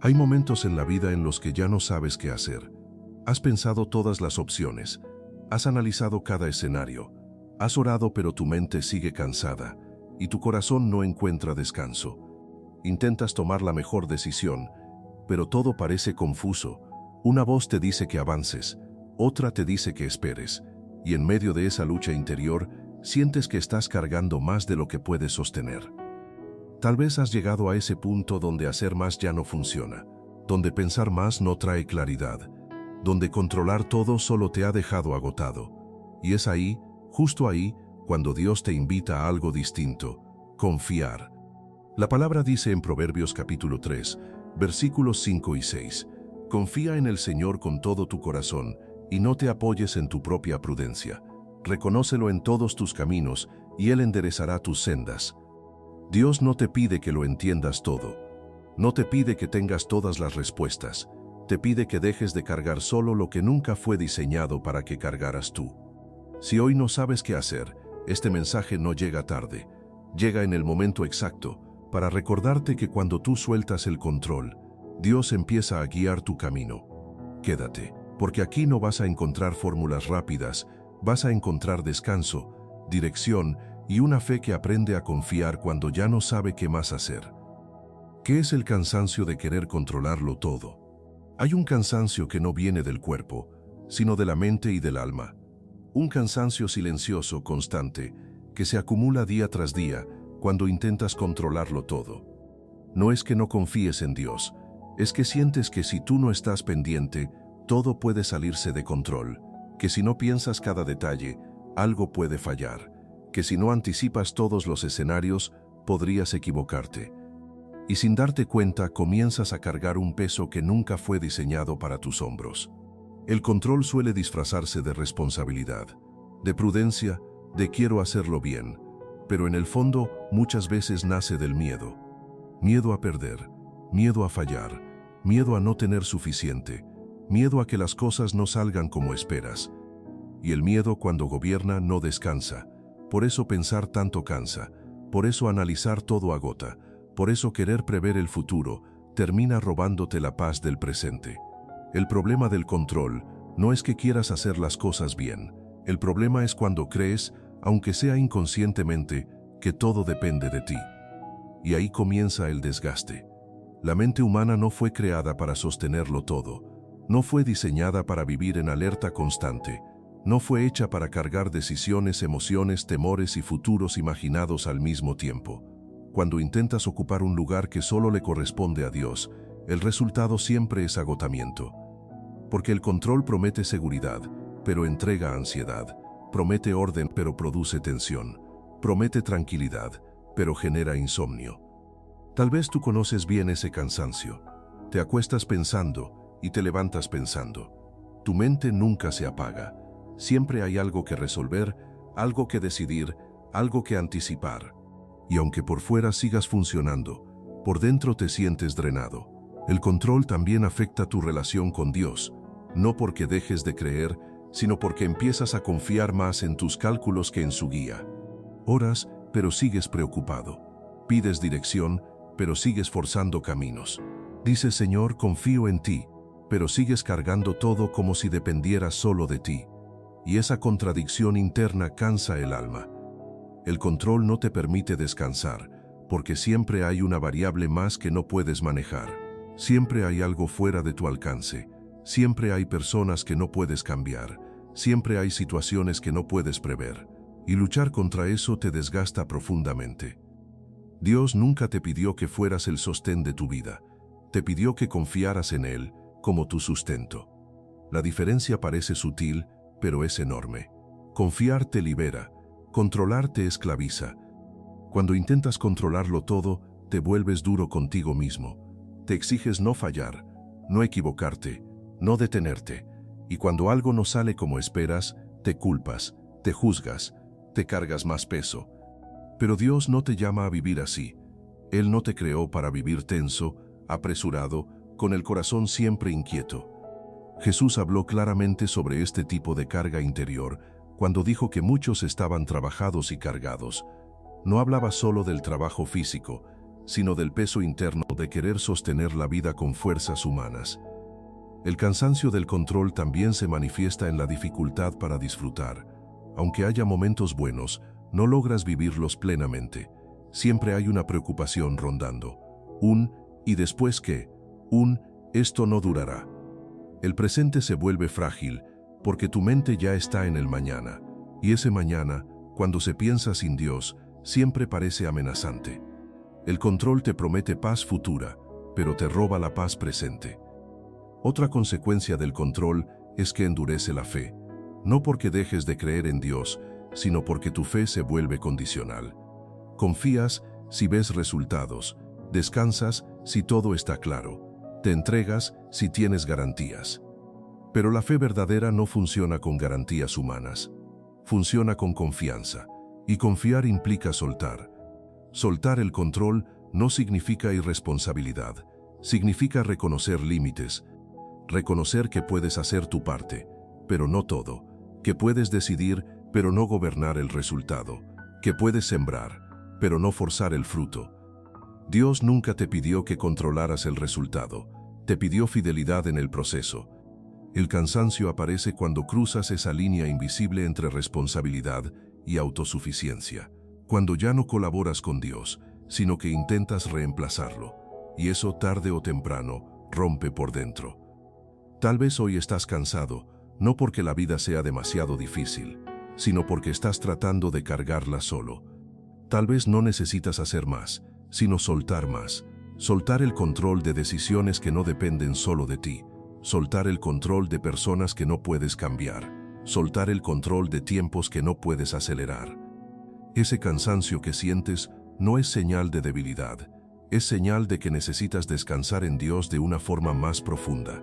Hay momentos en la vida en los que ya no sabes qué hacer. Has pensado todas las opciones, has analizado cada escenario, has orado pero tu mente sigue cansada y tu corazón no encuentra descanso. Intentas tomar la mejor decisión, pero todo parece confuso. Una voz te dice que avances, otra te dice que esperes, y en medio de esa lucha interior, sientes que estás cargando más de lo que puedes sostener. Tal vez has llegado a ese punto donde hacer más ya no funciona, donde pensar más no trae claridad, donde controlar todo solo te ha dejado agotado. Y es ahí, justo ahí, cuando Dios te invita a algo distinto: confiar. La palabra dice en Proverbios capítulo 3, versículos 5 y 6, «Confía en el Señor con todo tu corazón y no te apoyes en tu propia prudencia. Reconócelo en todos tus caminos y Él enderezará tus sendas». Dios no te pide que lo entiendas todo. No te pide que tengas todas las respuestas. Te pide que dejes de cargar solo lo que nunca fue diseñado para que cargaras tú. Si hoy no sabes qué hacer, este mensaje no llega tarde. Llega en el momento exacto para recordarte que cuando tú sueltas el control, Dios empieza a guiar tu camino. Quédate, porque aquí no vas a encontrar fórmulas rápidas, vas a encontrar descanso, dirección y una fe que aprende a confiar cuando ya no sabe qué más hacer. ¿Qué es el cansancio de querer controlarlo todo? Hay un cansancio que no viene del cuerpo, sino de la mente y del alma. Un cansancio silencioso, constante, que se acumula día tras día cuando intentas controlarlo todo. No es que no confíes en Dios, es que sientes que si tú no estás pendiente, todo puede salirse de control, que si no piensas cada detalle, algo puede fallar, que si no anticipas todos los escenarios, podrías equivocarte. Y sin darte cuenta, comienzas a cargar un peso que nunca fue diseñado para tus hombros. El control suele disfrazarse de responsabilidad, de prudencia, de quiero hacerlo bien, pero en el fondo muchas veces nace del miedo. Miedo a perder, miedo a fallar, miedo a no tener suficiente, miedo a que las cosas no salgan como esperas. Y el miedo, cuando gobierna, no descansa. Por eso pensar tanto cansa, por eso analizar todo agota, por eso querer prever el futuro termina robándote la paz del presente. El problema del control no es que quieras hacer las cosas bien. El problema es cuando crees, aunque sea inconscientemente, que todo depende de ti. Y ahí comienza el desgaste. La mente humana no fue creada para sostenerlo todo. No fue diseñada para vivir en alerta constante. No fue hecha para cargar decisiones, emociones, temores y futuros imaginados al mismo tiempo. Cuando intentas ocupar un lugar que solo le corresponde a Dios, el resultado siempre es agotamiento. Porque el control promete seguridad, pero entrega ansiedad. Promete orden, pero produce tensión. Promete tranquilidad, pero genera insomnio. Tal vez tú conoces bien ese cansancio. Te acuestas pensando y te levantas pensando. Tu mente nunca se apaga. Siempre hay algo que resolver, algo que decidir, algo que anticipar. Y aunque por fuera sigas funcionando, por dentro te sientes drenado. El control también afecta tu relación con Dios, no porque dejes de creer, sino porque empiezas a confiar más en tus cálculos que en su guía. Oras, pero sigues preocupado. Pides dirección, pero sigues forzando caminos. Dices, Señor, confío en ti, pero sigues cargando todo como si dependiera solo de ti. Y esa contradicción interna cansa el alma. El control no te permite descansar, porque siempre hay una variable más que no puedes manejar. Siempre hay algo fuera de tu alcance. Siempre hay personas que no puedes cambiar. Siempre hay situaciones que no puedes prever. Y luchar contra eso te desgasta profundamente. Dios nunca te pidió que fueras el sostén de tu vida. Te pidió que confiaras en Él como tu sustento. La diferencia parece sutil, pero es enorme. Confiar te libera, controlar te esclaviza. Cuando intentas controlarlo todo, te vuelves duro contigo mismo. Te exiges no fallar, no equivocarte, no detenerte. Y cuando algo no sale como esperas, te culpas, te juzgas, te cargas más peso. Pero Dios no te llama a vivir así. Él no te creó para vivir tenso, apresurado, con el corazón siempre inquieto. Jesús habló claramente sobre este tipo de carga interior cuando dijo que muchos estaban trabajados y cargados. No hablaba solo del trabajo físico, sino del peso interno de querer sostener la vida con fuerzas humanas. El cansancio del control también se manifiesta en la dificultad para disfrutar. Aunque haya momentos buenos, no logras vivirlos plenamente. Siempre hay una preocupación rondando. ¿Y después qué? Esto no durará. El presente se vuelve frágil porque tu mente ya está en el mañana. Y ese mañana, cuando se piensa sin Dios, siempre parece amenazante. El control te promete paz futura, pero te roba la paz presente. Otra consecuencia del control es que endurece la fe. No porque dejes de creer en Dios, sino porque tu fe se vuelve condicional. Confías si ves resultados, descansas si todo está claro, te entregas si tienes garantías. Pero la fe verdadera no funciona con garantías humanas. Funciona con confianza, y confiar implica soltar. Soltar el control no significa irresponsabilidad, significa reconocer límites, reconocer que puedes hacer tu parte, pero no todo, que puedes decidir, pero no gobernar el resultado, que puedes sembrar, pero no forzar el fruto. Dios nunca te pidió que controlaras el resultado, te pidió fidelidad en el proceso. El cansancio aparece cuando cruzas esa línea invisible entre responsabilidad y autosuficiencia, cuando ya no colaboras con Dios, sino que intentas reemplazarlo, y eso tarde o temprano rompe por dentro. Tal vez hoy estás cansado, no porque la vida sea demasiado difícil, sino porque estás tratando de cargarla solo. Tal vez no necesitas hacer más, sino soltar más. Soltar el control de decisiones que no dependen solo de ti. Soltar el control de personas que no puedes cambiar. Soltar el control de tiempos que no puedes acelerar. Ese cansancio que sientes no es señal de debilidad, es señal de que necesitas descansar en Dios de una forma más profunda.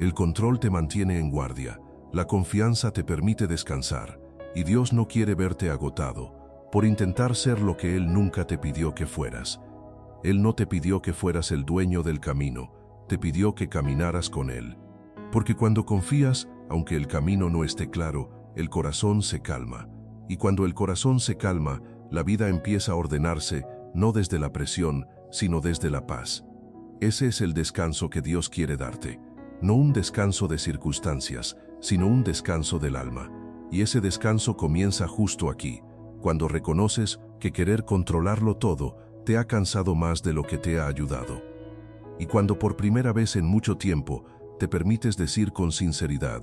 El control te mantiene en guardia, la confianza te permite descansar, y Dios no quiere verte agotado por intentar ser lo que Él nunca te pidió que fueras. Él no te pidió que fueras el dueño del camino, te pidió que caminaras con Él. Porque cuando confías, aunque el camino no esté claro, el corazón se calma. Y cuando el corazón se calma, la vida empieza a ordenarse, no desde la presión, sino desde la paz. Ese es el descanso que Dios quiere darte. No un descanso de circunstancias, sino un descanso del alma. Y ese descanso comienza justo aquí, cuando reconoces que querer controlarlo todo te ha cansado más de lo que te ha ayudado. Y cuando por primera vez en mucho tiempo te permites decir con sinceridad,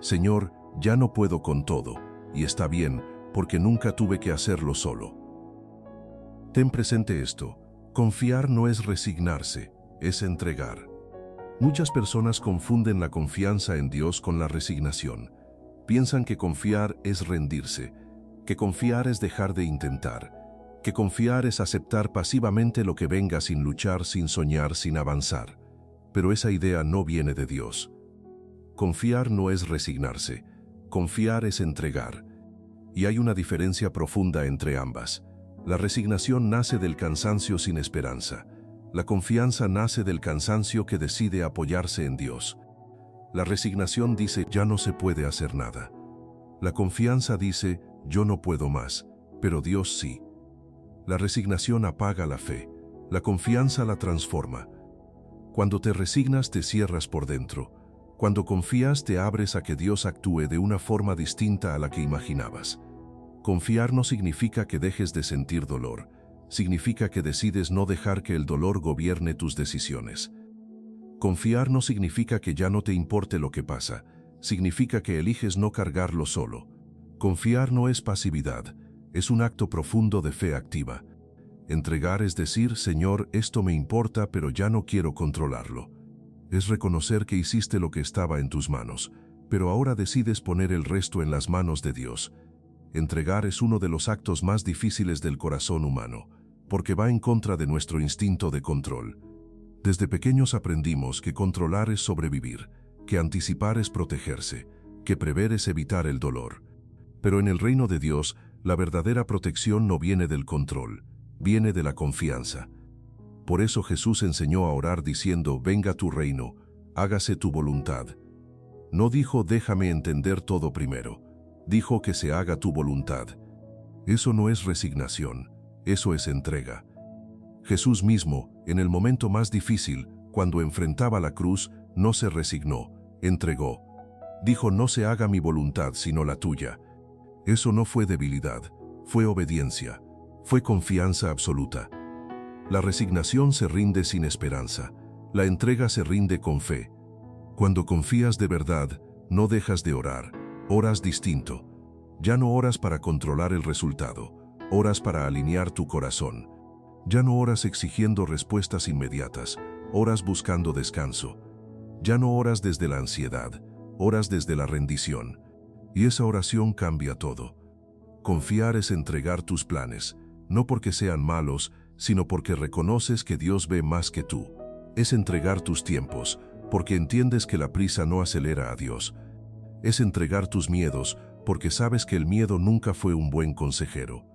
Señor, ya no puedo con todo, y está bien, porque nunca tuve que hacerlo solo. Ten presente esto, confiar no es resignarse, es entregar. Muchas personas confunden la confianza en Dios con la resignación. Piensan que confiar es rendirse, que confiar es dejar de intentar, que confiar es aceptar pasivamente lo que venga sin luchar, sin soñar, sin avanzar. Pero esa idea no viene de Dios. Confiar no es resignarse, confiar es entregar. Y hay una diferencia profunda entre ambas. La resignación nace del cansancio sin esperanza. La confianza nace del cansancio que decide apoyarse en Dios. La resignación dice, ya no se puede hacer nada. La confianza dice, yo no puedo más, pero Dios sí. La resignación apaga la fe, la confianza la transforma. Cuando te resignas te cierras por dentro. Cuando confías te abres a que Dios actúe de una forma distinta a la que imaginabas. Confiar no significa que dejes de sentir dolor, significa que decides no dejar que el dolor gobierne tus decisiones. Confiar no significa que ya no te importe lo que pasa, significa que eliges no cargarlo solo. Confiar no es pasividad, es un acto profundo de fe activa. Entregar es decir, Señor, esto me importa, pero ya no quiero controlarlo. Es reconocer que hiciste lo que estaba en tus manos, pero ahora decides poner el resto en las manos de Dios. Entregar es uno de los actos más difíciles del corazón humano, porque va en contra de nuestro instinto de control. Desde pequeños aprendimos que controlar es sobrevivir, que anticipar es protegerse, que prever es evitar el dolor. Pero en el reino de Dios, la verdadera protección no viene del control, viene de la confianza. Por eso Jesús enseñó a orar diciendo, venga tu reino, hágase tu voluntad. No dijo, déjame entender todo primero. Dijo que se haga tu voluntad. Eso no es resignación, eso es entrega. Jesús mismo, en el momento más difícil, cuando enfrentaba la cruz, no se resignó, entregó. Dijo: no se haga mi voluntad sino la tuya. Eso no fue debilidad, fue obediencia, fue confianza absoluta. La resignación se rinde sin esperanza, la entrega se rinde con fe. Cuando confías de verdad, no dejas de orar, oras distinto. Ya no oras para controlar el resultado, oras para alinear tu corazón. Ya no oras exigiendo respuestas inmediatas, oras buscando descanso. Ya no oras desde la ansiedad, oras desde la rendición. Y esa oración cambia todo. Confiar es entregar tus planes, no porque sean malos, sino porque reconoces que Dios ve más que tú. Es entregar tus tiempos, porque entiendes que la prisa no acelera a Dios. Es entregar tus miedos, porque sabes que el miedo nunca fue un buen consejero.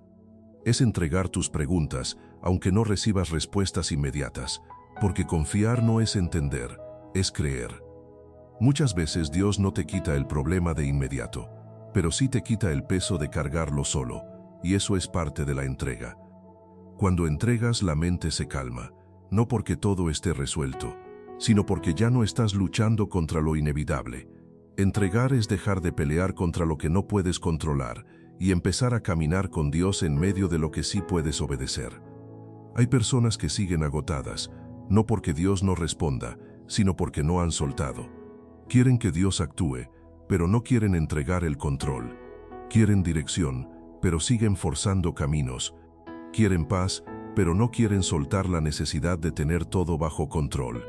Es entregar tus preguntas, aunque no recibas respuestas inmediatas, porque confiar no es entender, es creer. Muchas veces Dios no te quita el problema de inmediato, pero sí te quita el peso de cargarlo solo, y eso es parte de la entrega. Cuando entregas, la mente se calma, no porque todo esté resuelto, sino porque ya no estás luchando contra lo inevitable. Entregar es dejar de pelear contra lo que no puedes controlar y empezar a caminar con Dios en medio de lo que sí puedes obedecer. Hay personas que siguen agotadas, no porque Dios no responda, sino porque no han soltado. Quieren que Dios actúe, pero no quieren entregar el control. Quieren dirección, pero siguen forzando caminos. Quieren paz, pero no quieren soltar la necesidad de tener todo bajo control.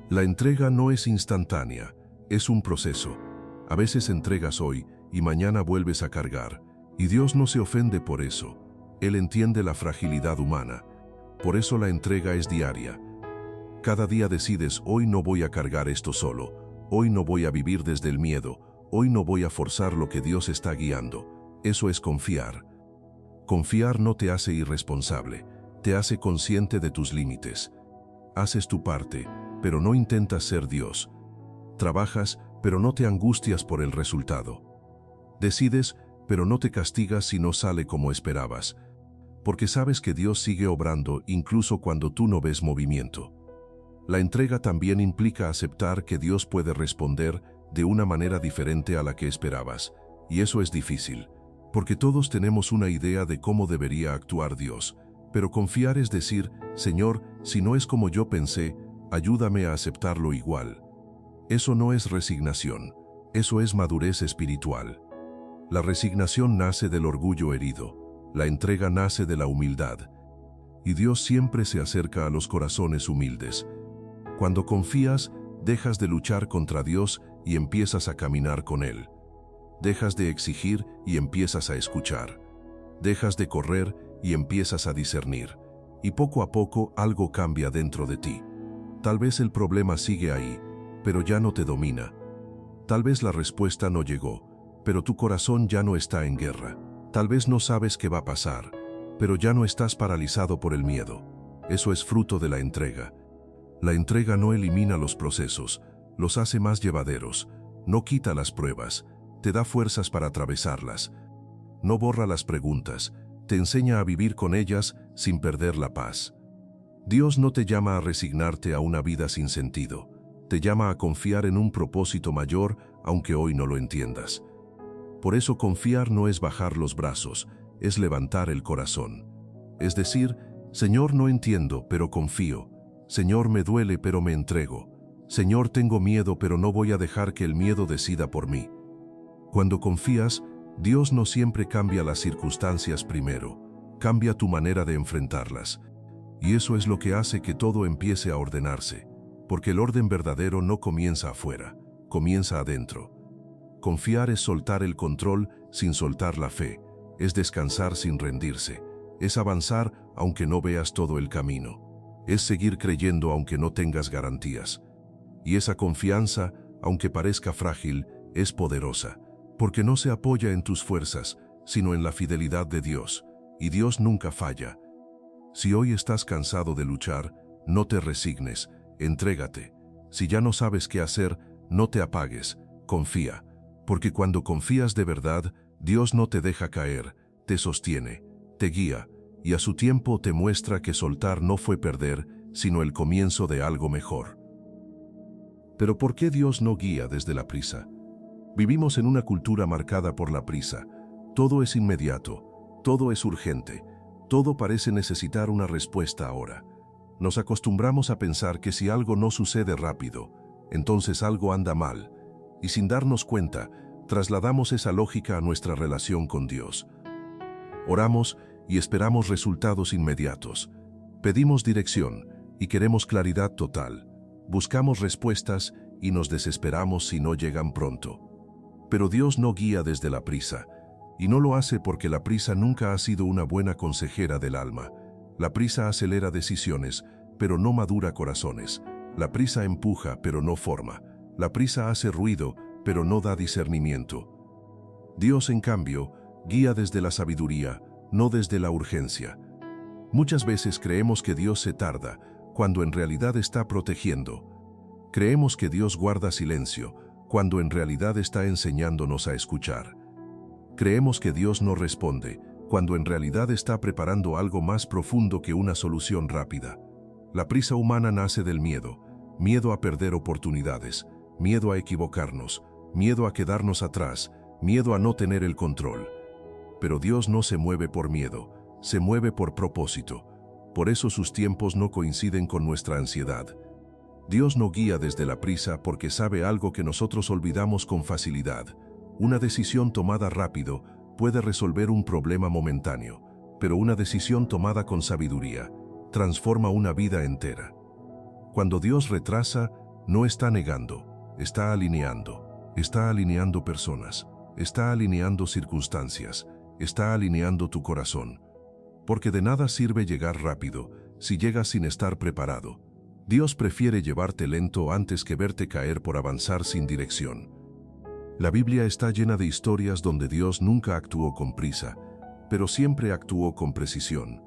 La entrega no es instantánea, es un proceso. A veces entregas hoy y mañana vuelves a cargar, y Dios no se ofende por eso. Él entiende la fragilidad humana. Por eso la entrega es diaria. Cada día decides: hoy no voy a cargar esto solo, hoy no voy a vivir desde el miedo, hoy no voy a forzar lo que Dios está guiando. Eso es confiar. Confiar no te hace irresponsable, te hace consciente de tus límites. Haces tu parte, pero no intentas ser Dios. Trabajas, pero no te angustias por el resultado. Decides, pero no te castigas si no sale como esperabas, porque sabes que Dios sigue obrando incluso cuando tú no ves movimiento. La entrega también implica aceptar que Dios puede responder de una manera diferente a la que esperabas, y eso es difícil, porque todos tenemos una idea de cómo debería actuar Dios, pero confiar es decir: Señor, si no es como yo pensé, ayúdame a aceptarlo igual. Eso no es resignación, eso es madurez espiritual. La resignación nace del orgullo herido, la entrega nace de la humildad, y Dios siempre se acerca a los corazones humildes. Cuando confías, dejas de luchar contra Dios y empiezas a caminar con Él. Dejas de exigir y empiezas a escuchar. Dejas de correr y empiezas a discernir. Y poco a poco algo cambia dentro de ti. Tal vez el problema sigue ahí, pero ya no te domina. Tal vez la respuesta no llegó, pero tu corazón ya no está en guerra. Tal vez no sabes qué va a pasar, pero ya no estás paralizado por el miedo. Eso es fruto de la entrega. La entrega no elimina los procesos, los hace más llevaderos, no quita las pruebas, te da fuerzas para atravesarlas. No borra las preguntas, te enseña a vivir con ellas sin perder la paz. Dios no te llama a resignarte a una vida sin sentido, te llama a confiar en un propósito mayor, aunque hoy no lo entiendas. Por eso confiar no es bajar los brazos, es levantar el corazón. Es decir: Señor, no entiendo, pero confío. Señor, me duele, pero me entrego. Señor, tengo miedo, pero no voy a dejar que el miedo decida por mí. Cuando confías, Dios no siempre cambia las circunstancias primero, cambia tu manera de enfrentarlas. Y eso es lo que hace que todo empiece a ordenarse, porque el orden verdadero no comienza afuera, comienza adentro. Confiar es soltar el control sin soltar la fe, es descansar sin rendirse, es avanzar aunque no veas todo el camino, es seguir creyendo aunque no tengas garantías. Y esa confianza, aunque parezca frágil, es poderosa, porque no se apoya en tus fuerzas, sino en la fidelidad de Dios, y Dios nunca falla. Si hoy estás cansado de luchar, no te resignes, entrégate. Si ya no sabes qué hacer, no te apagues, confía, porque cuando confías de verdad, Dios no te deja caer, te sostiene, te guía, y a su tiempo te muestra que soltar no fue perder, sino el comienzo de algo mejor. Pero ¿por qué Dios no guía desde la prisa? Vivimos en una cultura marcada por la prisa. Todo es inmediato, todo es urgente, todo parece necesitar una respuesta ahora. Nos acostumbramos a pensar que si algo no sucede rápido, entonces algo anda mal, y sin darnos cuenta, trasladamos esa lógica a nuestra relación con Dios. Oramos y esperamos resultados inmediatos. Pedimos dirección y queremos claridad total. Buscamos respuestas y nos desesperamos si no llegan pronto. Pero Dios no guía desde la prisa, y no lo hace porque la prisa nunca ha sido una buena consejera del alma. La prisa acelera decisiones, pero no madura corazones. La prisa empuja, pero no forma. La prisa hace ruido, pero no da discernimiento. Dios, en cambio, guía desde la sabiduría, no desde la urgencia. Muchas veces creemos que Dios se tarda, cuando en realidad está protegiendo. Creemos que Dios guarda silencio, cuando en realidad está enseñándonos a escuchar. Creemos que Dios no responde, cuando en realidad está preparando algo más profundo que una solución rápida. La prisa humana nace del miedo, miedo a perder oportunidades, miedo a equivocarnos, miedo a quedarnos atrás, miedo a no tener el control. Pero Dios no se mueve por miedo, se mueve por propósito. Por eso sus tiempos no coinciden con nuestra ansiedad. Dios no guía desde la prisa porque sabe algo que nosotros olvidamos con facilidad. Una decisión tomada rápido puede resolver un problema momentáneo, pero una decisión tomada con sabiduría transforma una vida entera. Cuando Dios retrasa, no está negando, está alineando personas, está alineando circunstancias, está alineando tu corazón. Porque de nada sirve llegar rápido si llegas sin estar preparado. Dios prefiere llevarte lento antes que verte caer por avanzar sin dirección. La Biblia está llena de historias donde Dios nunca actuó con prisa, pero siempre actuó con precisión.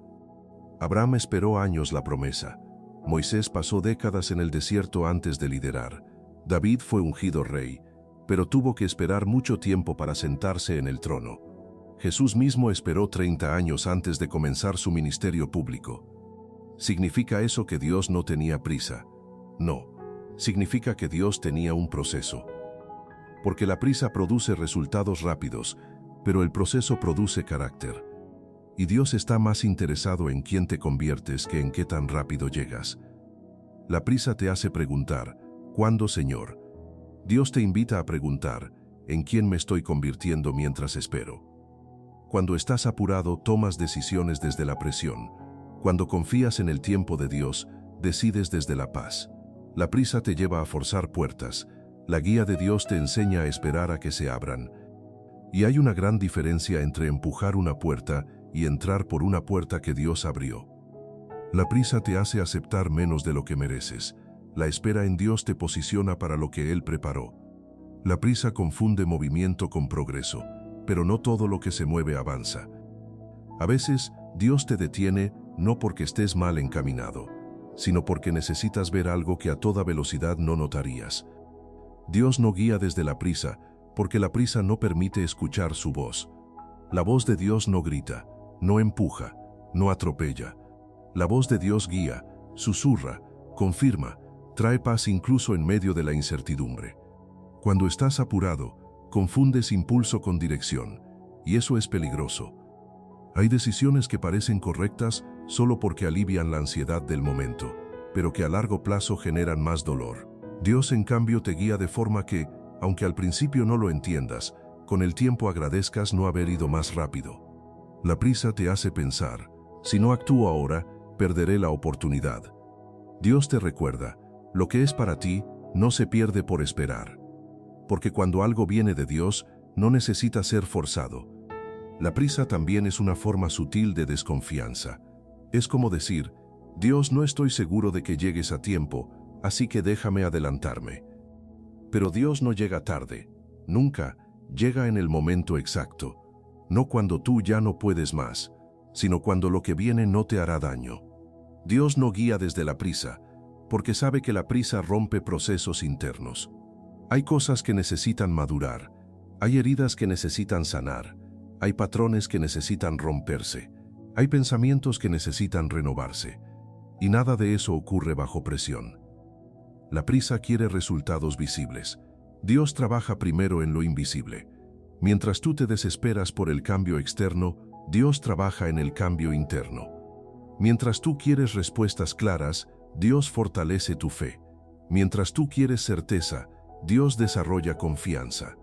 Abraham esperó años la promesa. Moisés pasó décadas en el desierto antes de liderar. David fue ungido rey, pero tuvo que esperar mucho tiempo para sentarse en el trono. Jesús mismo esperó 30 años antes de comenzar su ministerio público. ¿Significa eso que Dios no tenía prisa? No. Significa que Dios tenía un proceso. Porque la prisa produce resultados rápidos, pero el proceso produce carácter. Y Dios está más interesado en quién te conviertes que en qué tan rápido llegas. La prisa te hace preguntar, ¿cuándo, Señor? Dios te invita a preguntar, ¿en quién me estoy convirtiendo mientras espero? Cuando estás apurado, tomas decisiones desde la presión. Cuando confías en el tiempo de Dios, decides desde la paz. La prisa te lleva a forzar puertas. La guía de Dios te enseña a esperar a que se abran. Y hay una gran diferencia entre empujar una puerta y entrar por una puerta que Dios abrió. La prisa te hace aceptar menos de lo que mereces. La espera en Dios te posiciona para lo que Él preparó. La prisa confunde movimiento con progreso, pero no todo lo que se mueve avanza. A veces, Dios te detiene no porque estés mal encaminado, sino porque necesitas ver algo que a toda velocidad no notarías. Dios no guía desde la prisa, porque la prisa no permite escuchar su voz. La voz de Dios no grita, no empuja, no atropella. La voz de Dios guía, susurra, confirma, trae paz incluso en medio de la incertidumbre. Cuando estás apurado, confundes impulso con dirección, y eso es peligroso. Hay decisiones que parecen correctas solo porque alivian la ansiedad del momento, pero que a largo plazo generan más dolor. Dios, en cambio, te guía de forma que, aunque al principio no lo entiendas, con el tiempo agradezcas no haber ido más rápido. La prisa te hace pensar, si no actúo ahora, perderé la oportunidad. Dios te recuerda, lo que es para ti no se pierde por esperar. Porque cuando algo viene de Dios, no necesita ser forzado. La prisa también es una forma sutil de desconfianza. Es como decir, Dios, no estoy seguro de que llegues a tiempo, así que déjame adelantarme. Pero Dios no llega tarde, nunca, llega en el momento exacto. No cuando tú ya no puedes más, sino cuando lo que viene no te hará daño. Dios no guía desde la prisa, porque sabe que la prisa rompe procesos internos. Hay cosas que necesitan madurar, hay heridas que necesitan sanar, hay patrones que necesitan romperse. Hay pensamientos que necesitan renovarse, y nada de eso ocurre bajo presión. La prisa quiere resultados visibles. Dios trabaja primero en lo invisible. Mientras tú te desesperas por el cambio externo, Dios trabaja en el cambio interno. Mientras tú quieres respuestas claras, Dios fortalece tu fe. Mientras tú quieres certeza, Dios desarrolla confianza.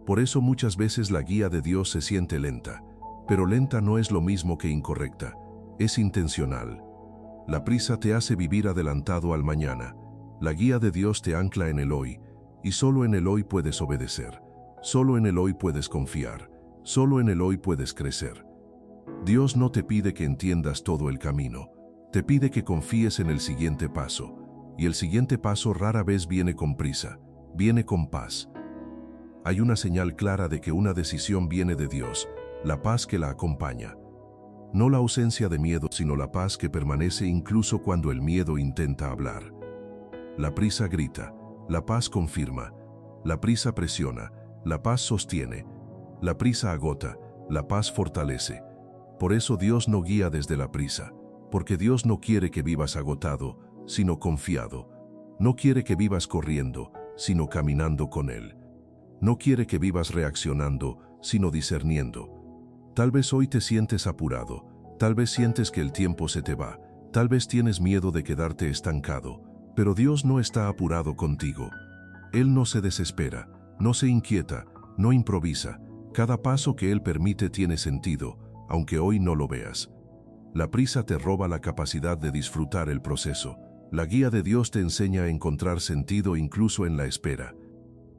Por eso muchas veces la guía de Dios se siente lenta, pero lenta no es lo mismo que incorrecta, es intencional. La prisa te hace vivir adelantado al mañana. La guía de Dios te ancla en el hoy, y solo en el hoy puedes obedecer. Solo en el hoy puedes confiar. Solo en el hoy puedes crecer. Dios no te pide que entiendas todo el camino. Te pide que confíes en el siguiente paso. Y el siguiente paso rara vez viene con prisa, viene con paz. Hay una señal clara de que una decisión viene de Dios, la paz que la acompaña. No la ausencia de miedo, sino la paz que permanece incluso cuando el miedo intenta hablar. La prisa grita, la paz confirma. La prisa presiona, la paz sostiene. La prisa agota, la paz fortalece. Por eso Dios no guía desde la prisa, porque Dios no quiere que vivas agotado, sino confiado. No quiere que vivas corriendo, sino caminando con Él. No quiere que vivas reaccionando, sino discerniendo. Tal vez hoy te sientes apurado, tal vez sientes que el tiempo se te va, tal vez tienes miedo de quedarte estancado, pero Dios no está apurado contigo. Él no se desespera, no se inquieta, no improvisa. Cada paso que Él permite tiene sentido, aunque hoy no lo veas. La prisa te roba la capacidad de disfrutar el proceso. La guía de Dios te enseña a encontrar sentido incluso en la espera.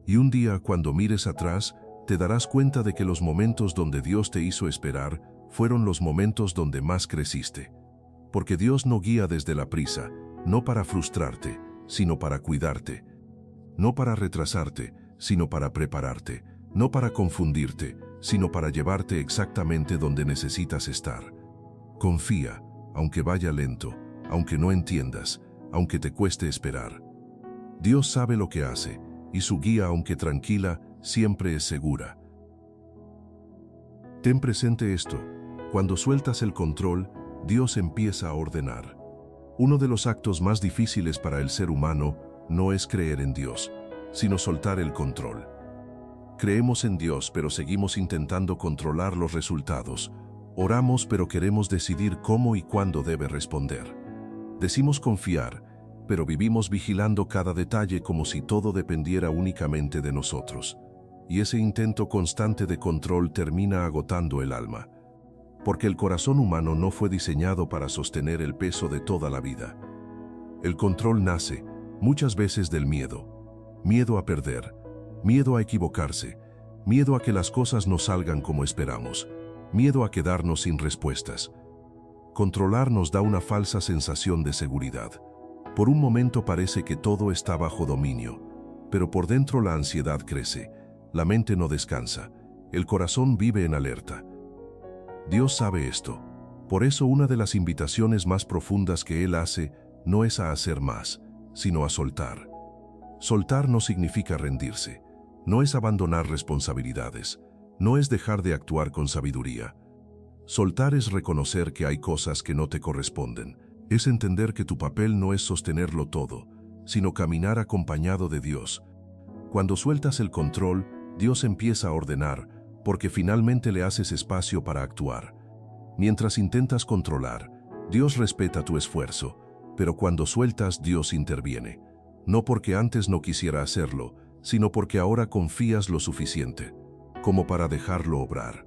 Y un día, cuando mires atrás, te darás cuenta de que los momentos donde Dios te hizo esperar fueron los momentos donde más creciste. Porque Dios no guía desde la prisa, no para frustrarte, sino para cuidarte. No para retrasarte, sino para prepararte. No para confundirte, sino para llevarte exactamente donde necesitas estar. Confía, aunque vaya lento, aunque no entiendas, aunque te cueste esperar. Dios sabe lo que hace, y su guía, aunque tranquila, siempre es segura. Ten presente esto: cuando sueltas el control, Dios empieza a ordenar. Uno de los actos más difíciles para el ser humano no es creer en Dios, sino soltar el control. Creemos en Dios, pero seguimos intentando controlar los resultados. Oramos, pero queremos decidir cómo y cuándo debe responder. Decimos confiar, pero vivimos vigilando cada detalle como si todo dependiera únicamente de nosotros. Y ese intento constante de control termina agotando el alma. Porque el corazón humano no fue diseñado para sostener el peso de toda la vida. El control nace, muchas veces, del miedo. Miedo a perder, miedo a equivocarse, miedo a que las cosas no salgan como esperamos, miedo a quedarnos sin respuestas. Controlar nos da una falsa sensación de seguridad. Por un momento parece que todo está bajo dominio, pero por dentro la ansiedad crece, la mente no descansa, el corazón vive en alerta. Dios sabe esto. Por eso una de las invitaciones más profundas que Él hace no es a hacer más, sino a soltar. Soltar no significa rendirse, no es abandonar responsabilidades, no es dejar de actuar con sabiduría. Soltar es reconocer que hay cosas que no te corresponden, es entender que tu papel no es sostenerlo todo, sino caminar acompañado de Dios. Cuando sueltas el control, Dios empieza a ordenar, porque finalmente le haces espacio para actuar. Mientras intentas controlar, Dios respeta tu esfuerzo, pero cuando sueltas, Dios interviene. No porque antes no quisiera hacerlo, sino porque ahora confías lo suficiente, como para dejarlo obrar.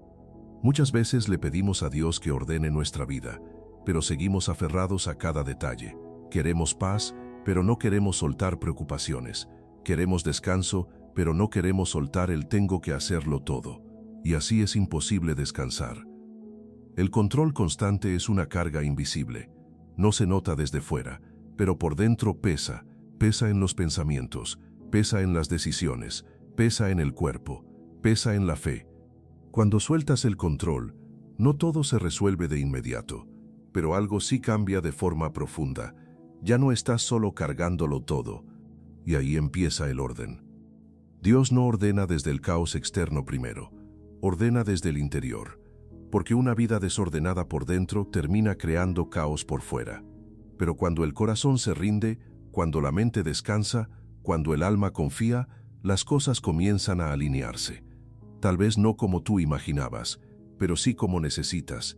Muchas veces le pedimos a Dios que ordene nuestra vida, pero seguimos aferrados a cada detalle. Queremos paz, pero no queremos soltar preocupaciones. Queremos descanso, pero no queremos soltar el tengo que hacerlo todo. Y así es imposible descansar. El control constante es una carga invisible. No se nota desde fuera, pero por dentro pesa. Pesa en los pensamientos, pesa en las decisiones, pesa en el cuerpo, pesa en la fe. Cuando sueltas el control, no todo se resuelve de inmediato, pero algo sí cambia de forma profunda. Ya no estás solo cargándolo todo, y ahí empieza el orden. Dios no ordena desde el caos externo primero, ordena desde el interior. porque una vida desordenada por dentro termina creando caos por fuera. Pero cuando el corazón se rinde, cuando la mente descansa, cuando el alma confía, las cosas comienzan a alinearse. Tal vez no como tú imaginabas, pero sí como necesitas.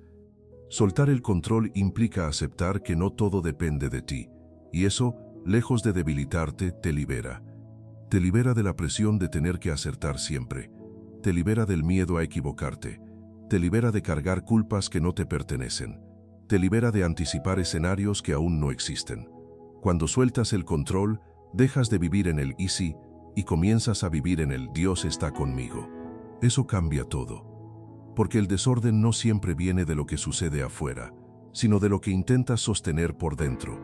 Soltar el control implica aceptar que no todo depende de ti, y eso, lejos de debilitarte, te libera. Te libera de la presión de tener que acertar siempre. Te libera del miedo a equivocarte. Te libera de cargar culpas que no te pertenecen. Te libera de anticipar escenarios que aún no existen. Cuando sueltas el control, dejas de vivir en el easy y comienzas a vivir en el Dios está conmigo. Eso cambia todo. Porque el desorden no siempre viene de lo que sucede afuera, sino de lo que intentas sostener por dentro.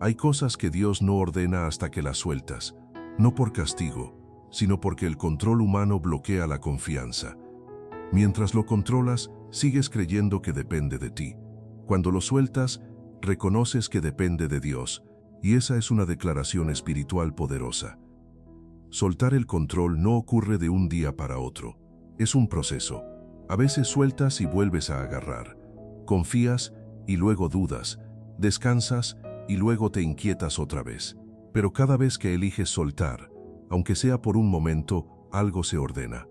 Hay cosas que Dios no ordena hasta que las sueltas, no por castigo, sino porque el control humano bloquea la confianza. Mientras lo controlas, sigues creyendo que depende de ti. Cuando lo sueltas, reconoces que depende de Dios, y esa es una declaración espiritual poderosa. Soltar el control no ocurre de un día para otro. Es un proceso. A veces sueltas y vuelves a agarrar. Confías y luego dudas. Descansas y luego te inquietas otra vez. Pero cada vez que eliges soltar, aunque sea por un momento, algo se ordena.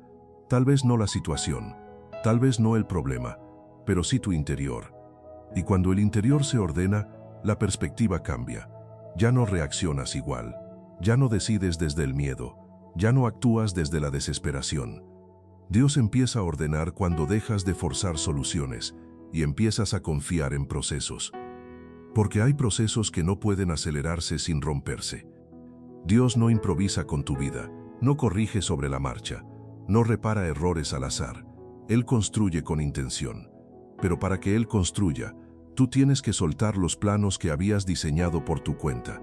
Tal vez no la situación, tal vez no el problema, pero sí tu interior. Y cuando el interior se ordena, la perspectiva cambia. Ya no reaccionas igual, ya no decides desde el miedo, ya no actúas desde la desesperación. Dios empieza a ordenar cuando dejas de forzar soluciones y empiezas a confiar en procesos. Porque hay procesos que no pueden acelerarse sin romperse. Dios no improvisa con tu vida, no corrige sobre la marcha, no repara errores al azar. Él construye con intención. Pero para que Él construya, tú tienes que soltar los planos que habías diseñado por tu cuenta.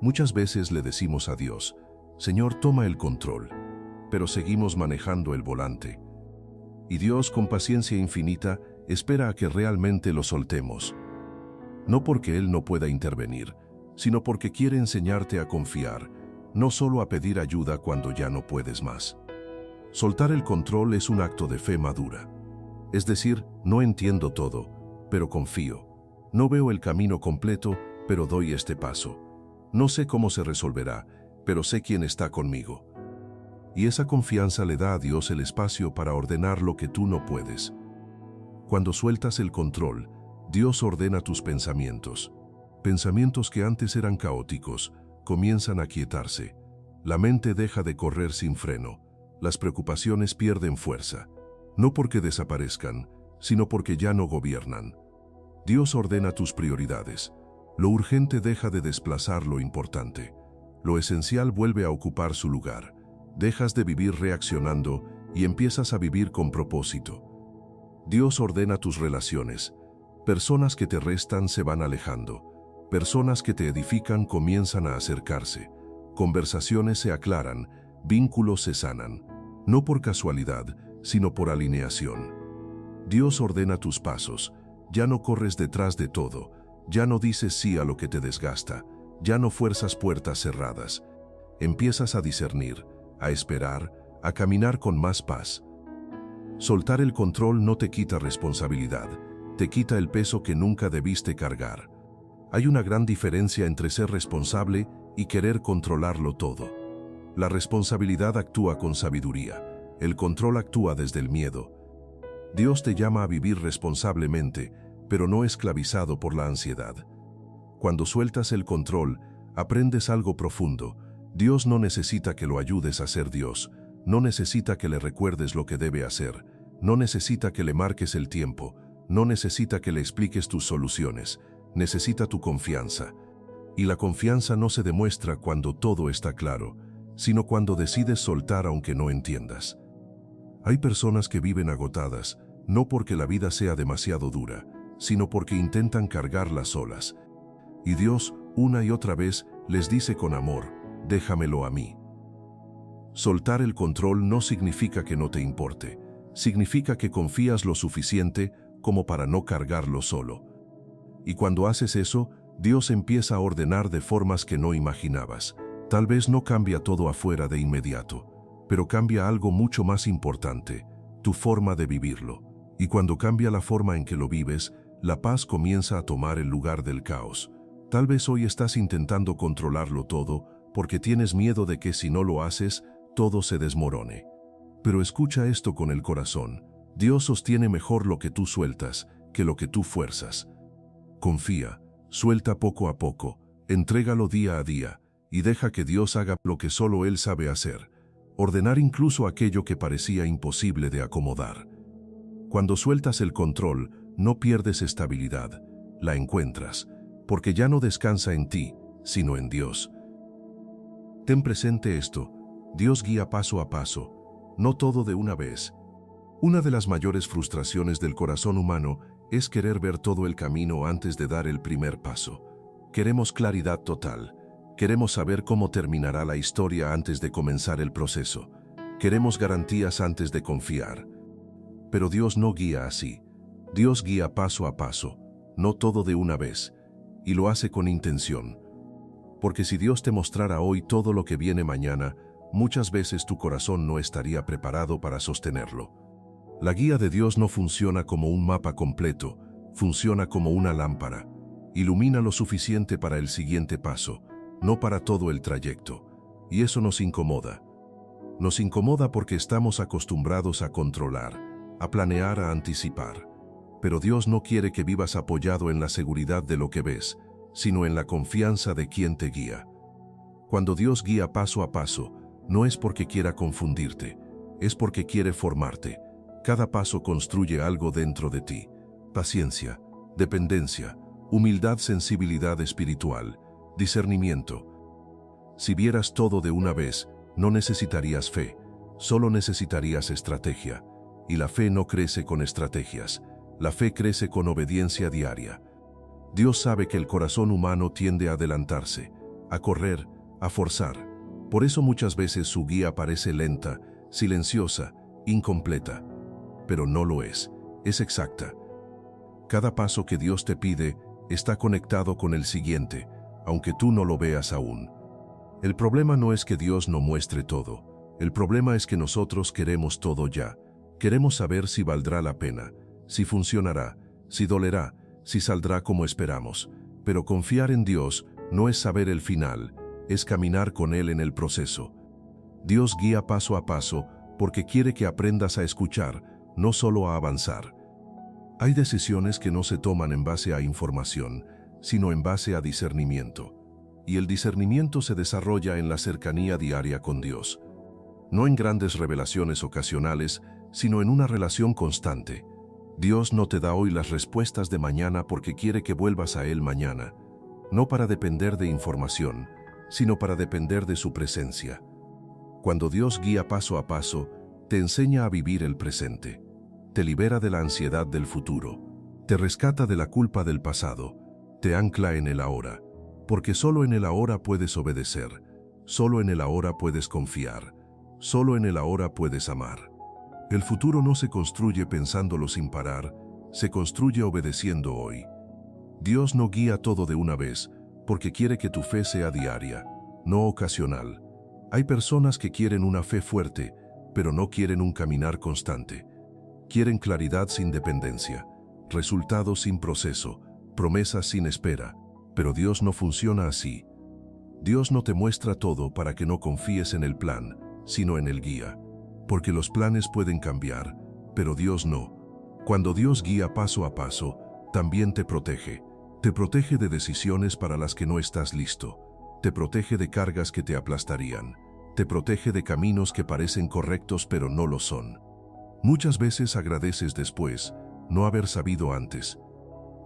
Muchas veces le decimos a Dios, Señor, toma el control, pero seguimos manejando el volante. Y Dios, con paciencia infinita, espera a que realmente lo soltemos. No porque Él no pueda intervenir, sino porque quiere enseñarte a confiar, no solo a pedir ayuda cuando ya no puedes más. Soltar el control es un acto de fe madura. Es decir, no entiendo todo, pero confío. No veo el camino completo, pero doy este paso. No sé cómo se resolverá, pero sé quién está conmigo. Y esa confianza le da a Dios el espacio para ordenar lo que tú no puedes. Cuando sueltas el control, Dios ordena tus pensamientos. Pensamientos que antes eran caóticos, comienzan a quietarse. La mente deja de correr sin freno. Las preocupaciones pierden fuerza. No porque desaparezcan, sino porque ya no gobiernan. Dios ordena tus prioridades. Lo urgente deja de desplazar lo importante. Lo esencial vuelve a ocupar su lugar. Dejas de vivir reaccionando y empiezas a vivir con propósito. Dios ordena tus relaciones. Personas que te restan se van alejando. Personas que te edifican comienzan a acercarse. Conversaciones se aclaran, vínculos se sanan. No por casualidad, sino por alineación. Dios ordena tus pasos. Ya no corres detrás de todo. Ya no dices sí a lo que te desgasta. Ya no fuerzas puertas cerradas. Empiezas a discernir, a esperar, a caminar con más paz. Soltar el control no te quita responsabilidad, te quita el peso que nunca debiste cargar. Hay una gran diferencia entre ser responsable y querer controlarlo todo. La responsabilidad actúa con sabiduría, el control actúa desde el miedo. Dios te llama a vivir responsablemente, pero no esclavizado por la ansiedad. Cuando sueltas el control, aprendes algo profundo. Dios no necesita que lo ayudes a ser Dios, no necesita que le recuerdes lo que debe hacer, no necesita que le marques el tiempo, no necesita que le expliques tus soluciones, necesita tu confianza. Y la confianza no se demuestra cuando todo está claro, sino cuando decides soltar aunque no entiendas. Hay personas que viven agotadas, no porque la vida sea demasiado dura, sino porque intentan cargarlas solas. Y Dios, una y otra vez, les dice con amor, déjamelo a mí. Soltar el control no significa que no te importe, significa que confías lo suficiente como para no cargarlo solo. Y cuando haces eso, Dios empieza a ordenar de formas que no imaginabas. Tal vez no cambia todo afuera de inmediato, pero cambia algo mucho más importante, tu forma de vivirlo. Y cuando cambia la forma en que lo vives, la paz comienza a tomar el lugar del caos. Tal vez hoy estás intentando controlarlo todo porque tienes miedo de que si no lo haces, todo se desmorone. Pero escucha esto con el corazón. Dios sostiene mejor lo que tú sueltas que lo que tú fuerzas. Confía, suelta poco a poco, entrégalo día a día y deja que Dios haga lo que solo Él sabe hacer, ordenar incluso aquello que parecía imposible de acomodar. Cuando sueltas el control, no pierdes estabilidad, la encuentras, porque ya no descansa en ti, sino en Dios. Ten presente esto, Dios guía paso a paso, no todo de una vez. Una de las mayores frustraciones del corazón humano es querer ver todo el camino antes de dar el primer paso. Queremos claridad total. Queremos saber cómo terminará la historia antes de comenzar el proceso. Queremos garantías antes de confiar. Pero Dios no guía así. Dios guía paso a paso, no todo de una vez, y lo hace con intención. Porque si Dios te mostrara hoy todo lo que viene mañana, muchas veces tu corazón no estaría preparado para sostenerlo. La guía de Dios no funciona como un mapa completo, funciona como una lámpara. Ilumina lo suficiente para el siguiente paso, no para todo el trayecto. Y eso nos incomoda. Nos incomoda porque estamos acostumbrados a controlar, a planear, a anticipar. Pero Dios no quiere que vivas apoyado en la seguridad de lo que ves, sino en la confianza de quien te guía. Cuando Dios guía paso a paso, no es porque quiera confundirte, es porque quiere formarte. Cada paso construye algo dentro de ti: paciencia, dependencia, humildad, sensibilidad espiritual, discernimiento. Si vieras todo de una vez, no necesitarías fe, solo necesitarías estrategia. Y la fe no crece con estrategias, la fe crece con obediencia diaria. Dios sabe que el corazón humano tiende a adelantarse, a correr, a forzar. Por eso muchas veces su guía parece lenta, silenciosa, incompleta. Pero no lo es exacta. Cada paso que Dios te pide está conectado con el siguiente, aunque tú no lo veas aún. El problema no es que Dios no muestre todo, el problema es que nosotros queremos todo ya. Queremos saber si valdrá la pena, si funcionará, si dolerá, si saldrá como esperamos. Pero confiar en Dios no es saber el final, es caminar con Él en el proceso. Dios guía paso a paso porque quiere que aprendas a escuchar, no solo a avanzar. Hay decisiones que no se toman en base a información, sino en base a discernimiento. Y el discernimiento se desarrolla en la cercanía diaria con Dios. No en grandes revelaciones ocasionales, sino en una relación constante. Dios no te da hoy las respuestas de mañana porque quiere que vuelvas a Él mañana, no para depender de información, sino para depender de su presencia. Cuando Dios guía paso a paso, te enseña a vivir el presente, te libera de la ansiedad del futuro, te rescata de la culpa del pasado, te ancla en el ahora, porque solo en el ahora puedes obedecer, solo en el ahora puedes confiar, solo en el ahora puedes amar. El futuro no se construye pensándolo sin parar, se construye obedeciendo hoy. Dios no guía todo de una vez, porque quiere que tu fe sea diaria, no ocasional. Hay personas que quieren una fe fuerte, pero no quieren un caminar constante. Quieren claridad sin dependencia, resultados sin proceso, promesas sin espera, pero Dios no funciona así. Dios no te muestra todo para que no confíes en el plan, sino en el guía. Porque los planes pueden cambiar, pero Dios no. Cuando Dios guía paso a paso, también te protege. Te protege de decisiones para las que no estás listo. Te protege de cargas que te aplastarían. Te protege de caminos que parecen correctos pero no lo son. Muchas veces agradeces después no haber sabido antes.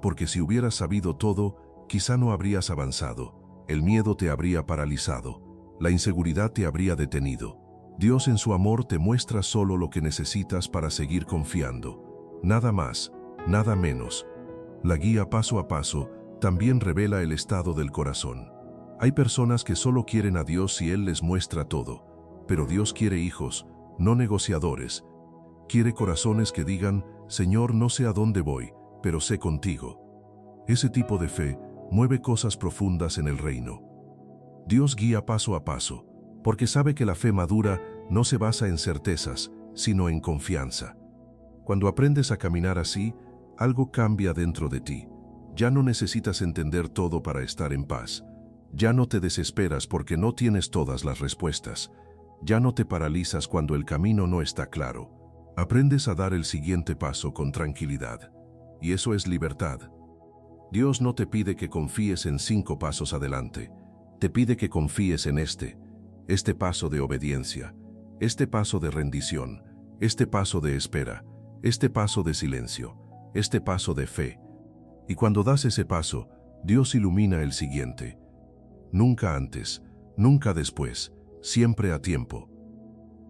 Porque si hubieras sabido todo, quizá no habrías avanzado. El miedo te habría paralizado. La inseguridad te habría detenido. Dios en su amor te muestra solo lo que necesitas para seguir confiando. Nada más, nada menos. La guía paso a paso también revela el estado del corazón. Hay personas que solo quieren a Dios si Él les muestra todo. Pero Dios quiere hijos, no negociadores. Quiere corazones que digan: Señor, no sé a dónde voy, pero sé contigo. Ese tipo de fe mueve cosas profundas en el reino. Dios guía paso a paso, porque sabe que la fe madura no se basa en certezas, sino en confianza. Cuando aprendes a caminar así, algo cambia dentro de ti. Ya no necesitas entender todo para estar en paz. Ya no te desesperas porque no tienes todas las respuestas. Ya no te paralizas cuando el camino no está claro. Aprendes a dar el siguiente paso con tranquilidad. Y eso es libertad. Dios no te pide que confíes en 5 pasos adelante. Te pide que confíes en este paso de obediencia, este paso de rendición, este paso de espera, este paso de silencio, este paso de fe. Y cuando das ese paso, Dios ilumina el siguiente. Nunca antes, nunca después, siempre a tiempo.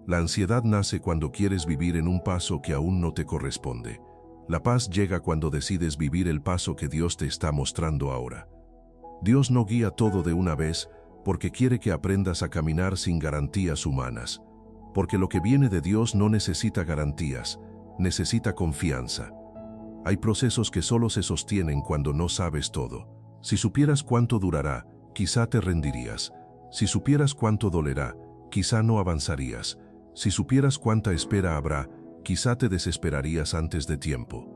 La ansiedad nace cuando quieres vivir en un paso que aún no te corresponde. La paz llega cuando decides vivir el paso que Dios te está mostrando ahora. Dios no guía todo de una vez porque quiere que aprendas a caminar sin garantías humanas. Porque lo que viene de Dios no necesita garantías, necesita confianza. Hay procesos que solo se sostienen cuando no sabes todo. Si supieras cuánto durará, quizá te rendirías. Si supieras cuánto dolerá, quizá no avanzarías. Si supieras cuánta espera habrá, quizá te desesperarías antes de tiempo.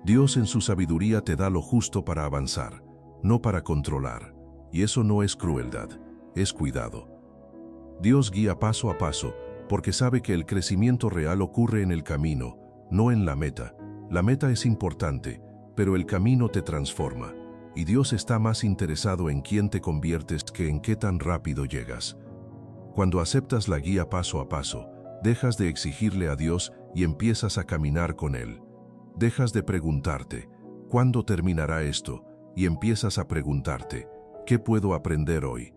Dios en su sabiduría te da lo justo para avanzar, no para controlar. Y eso no es crueldad, es cuidado. Dios guía paso a paso, porque sabe que el crecimiento real ocurre en el camino, no en la meta. La meta es importante, pero el camino te transforma. Y Dios está más interesado en quién te conviertes que en qué tan rápido llegas. Cuando aceptas la guía paso a paso, dejas de exigirle a Dios y empiezas a caminar con Él. Dejas de preguntarte, ¿cuándo terminará esto? Y empiezas a preguntarte, ¿qué puedo aprender hoy?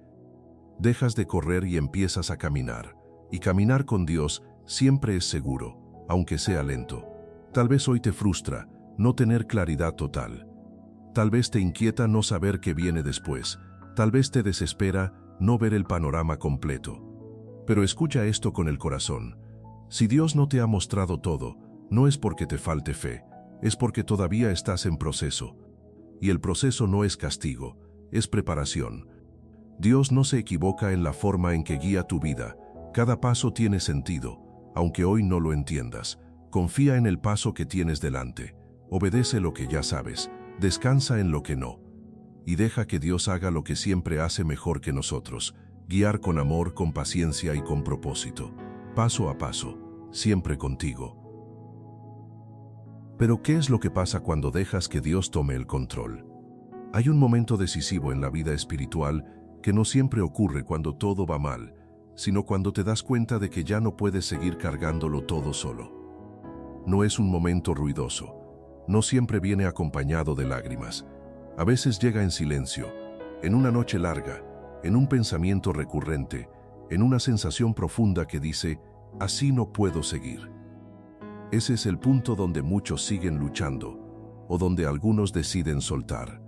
Dejas de correr y empiezas a caminar. Y caminar con Dios siempre es seguro, aunque sea lento. Tal vez hoy te frustra no tener claridad total. Tal vez te inquieta no saber qué viene después. Tal vez te desespera no ver el panorama completo. Pero escucha esto con el corazón. Si Dios no te ha mostrado todo, no es porque te falte fe, es porque todavía estás en proceso. Y el proceso no es castigo, es preparación. Dios no se equivoca en la forma en que guía tu vida. Cada paso tiene sentido, aunque hoy no lo entiendas. Confía en el paso que tienes delante. Obedece lo que ya sabes, descansa en lo que no. Y deja que Dios haga lo que siempre hace mejor que nosotros, guiar con amor, con paciencia y con propósito. Paso a paso, siempre contigo. Pero ¿qué es lo que pasa cuando dejas que Dios tome el control? Hay un momento decisivo en la vida espiritual que no siempre ocurre cuando todo va mal, sino cuando te das cuenta de que ya no puedes seguir cargándolo todo solo. No es un momento ruidoso, no siempre viene acompañado de lágrimas. A veces llega en silencio, en una noche larga, en un pensamiento recurrente, en una sensación profunda que dice, así no puedo seguir. Ese es el punto donde muchos siguen luchando, o donde algunos deciden soltar.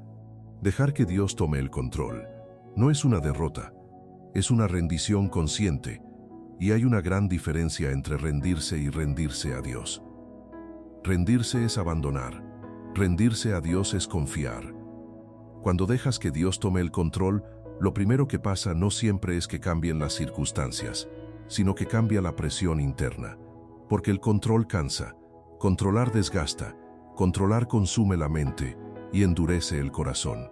Dejar que Dios tome el control no es una derrota, es una rendición consciente, y hay una gran diferencia entre rendirse y rendirse a Dios. Rendirse es abandonar, rendirse a Dios es confiar. Cuando dejas que Dios tome el control, lo primero que pasa no siempre es que cambien las circunstancias, sino que cambia la presión interna. Porque el control cansa, controlar desgasta, controlar consume la mente y endurece el corazón.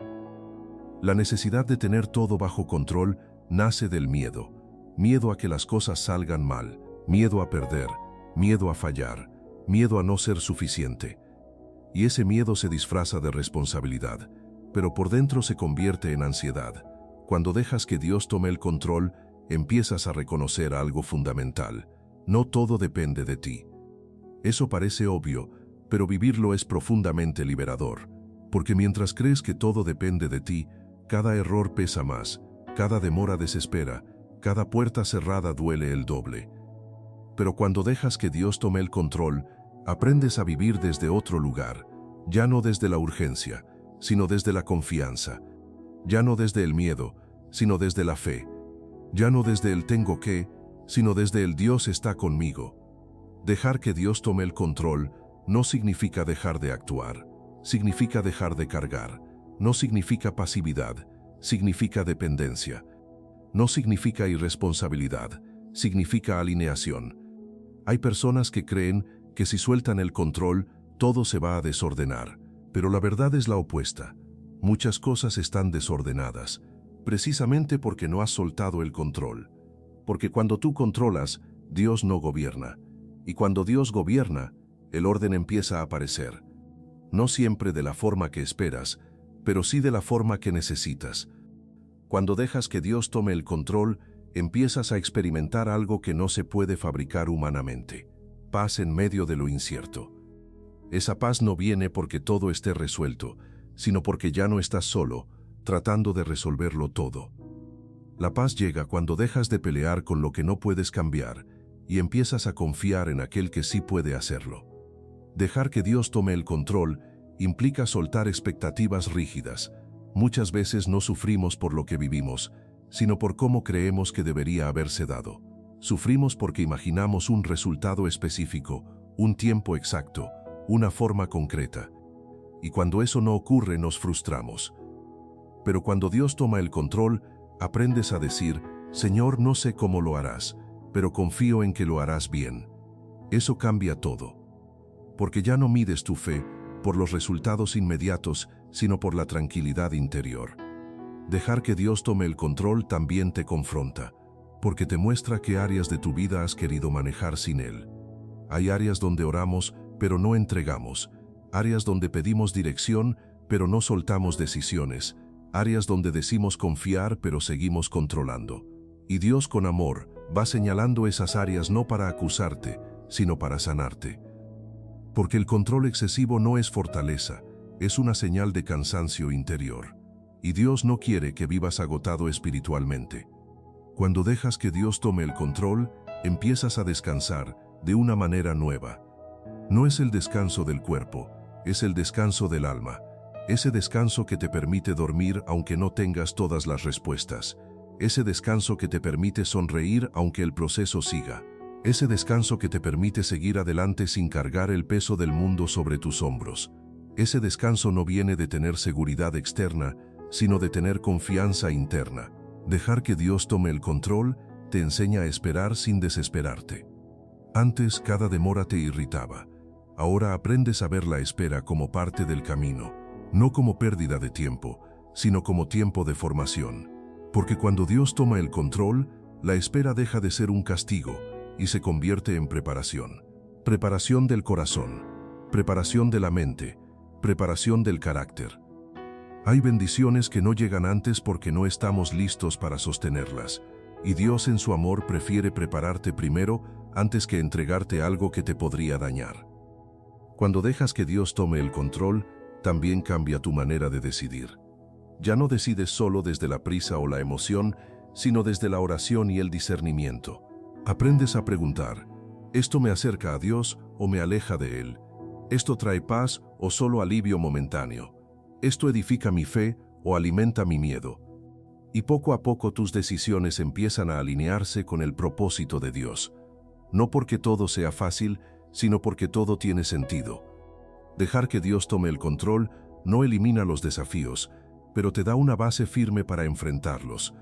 La necesidad de tener todo bajo control nace del miedo. Miedo a que las cosas salgan mal, miedo a perder, miedo a fallar, miedo a no ser suficiente. Y ese miedo se disfraza de responsabilidad, pero por dentro se convierte en ansiedad. Cuando dejas que Dios tome el control, empiezas a reconocer algo fundamental. No todo depende de ti. Eso parece obvio, pero vivirlo es profundamente liberador, porque mientras crees que todo depende de ti, cada error pesa más, cada demora desespera, cada puerta cerrada duele el doble. Pero cuando dejas que Dios tome el control, aprendes a vivir desde otro lugar, ya no desde la urgencia, sino desde la confianza, ya no desde el miedo, sino desde la fe, ya no desde el tengo que, sino desde el Dios está conmigo. Dejar que Dios tome el control no significa dejar de actuar, significa dejar de cargar, no significa pasividad, significa dependencia, no significa irresponsabilidad, significa alineación. Hay personas que creen que si sueltan el control, todo se va a desordenar. Pero la verdad es la opuesta. Muchas cosas están desordenadas, precisamente porque no has soltado el control. Porque cuando tú controlas, Dios no gobierna. Y cuando Dios gobierna, el orden empieza a aparecer. No siempre de la forma que esperas, pero sí de la forma que necesitas. Cuando dejas que Dios tome el control, empiezas a experimentar algo que no se puede fabricar humanamente. Paz en medio de lo incierto. Esa paz no viene porque todo esté resuelto, sino porque ya no estás solo, tratando de resolverlo todo. La paz llega cuando dejas de pelear con lo que no puedes cambiar y empiezas a confiar en aquel que sí puede hacerlo. Dejar que Dios tome el control implica soltar expectativas rígidas. Muchas veces no sufrimos por lo que vivimos, sino por cómo creemos que debería haberse dado. Sufrimos porque imaginamos un resultado específico, un tiempo exacto, una forma concreta. Y cuando eso no ocurre, nos frustramos. Pero cuando Dios toma el control, aprendes a decir, Señor, no sé cómo lo harás, pero confío en que lo harás bien. Eso cambia todo. Porque ya no mides tu fe por los resultados inmediatos, sino por la tranquilidad interior. Dejar que Dios tome el control también te confronta, porque te muestra qué áreas de tu vida has querido manejar sin Él. Hay áreas donde oramos, pero no entregamos. Áreas donde pedimos dirección, pero no soltamos decisiones. Áreas donde decimos confiar, pero seguimos controlando. Y Dios con amor va señalando esas áreas no para acusarte, sino para sanarte. Porque el control excesivo no es fortaleza, es una señal de cansancio interior. Y Dios no quiere que vivas agotado espiritualmente. Cuando dejas que Dios tome el control, empiezas a descansar de una manera nueva. No es el descanso del cuerpo, es el descanso del alma. Ese descanso que te permite dormir aunque no tengas todas las respuestas. Ese descanso que te permite sonreír aunque el proceso siga. Ese descanso que te permite seguir adelante sin cargar el peso del mundo sobre tus hombros. Ese descanso no viene de tener seguridad externa, sino de tener confianza interna. Dejar que Dios tome el control te enseña a esperar sin desesperarte. Antes cada demora te irritaba. Ahora aprendes a ver la espera como parte del camino, no como pérdida de tiempo, sino como tiempo de formación. Porque cuando Dios toma el control, la espera deja de ser un castigo y se convierte en preparación. Preparación del corazón, preparación de la mente, preparación del carácter. Hay bendiciones que no llegan antes porque no estamos listos para sostenerlas, y Dios en su amor prefiere prepararte primero antes que entregarte algo que te podría dañar. Cuando dejas que Dios tome el control, también cambia tu manera de decidir. Ya no decides solo desde la prisa o la emoción, sino desde la oración y el discernimiento. Aprendes a preguntar, ¿esto me acerca a Dios o me aleja de Él? ¿Esto trae paz o solo alivio momentáneo? ¿Esto edifica mi fe o alimenta mi miedo? Y poco a poco tus decisiones empiezan a alinearse con el propósito de Dios. No porque todo sea fácil, sino porque todo tiene sentido. Dejar que Dios tome el control no elimina los desafíos, pero te da una base firme para enfrentarlos.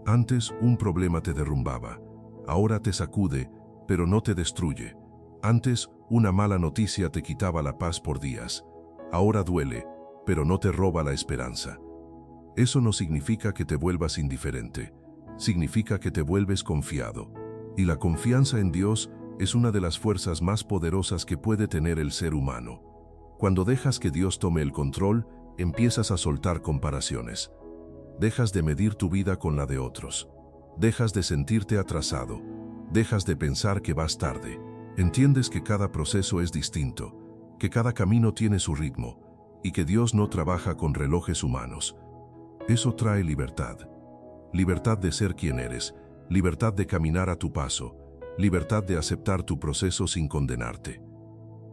Antes un problema te derrumbaba. Ahora te sacude, pero no te destruye. Antes, una mala noticia te quitaba la paz por días. Ahora duele, pero no te roba la esperanza. Eso no significa que te vuelvas indiferente. Significa que te vuelves confiado. Y la confianza en Dios es una de las fuerzas más poderosas que puede tener el ser humano. Cuando dejas que Dios tome el control, empiezas a soltar comparaciones. Dejas de medir tu vida con la de otros. Dejas de sentirte atrasado, dejas de pensar que vas tarde. Entiendes que cada proceso es distinto, que cada camino tiene su ritmo y que Dios no trabaja con relojes humanos. Eso trae libertad. Libertad de ser quien eres, libertad de caminar a tu paso, libertad de aceptar tu proceso sin condenarte.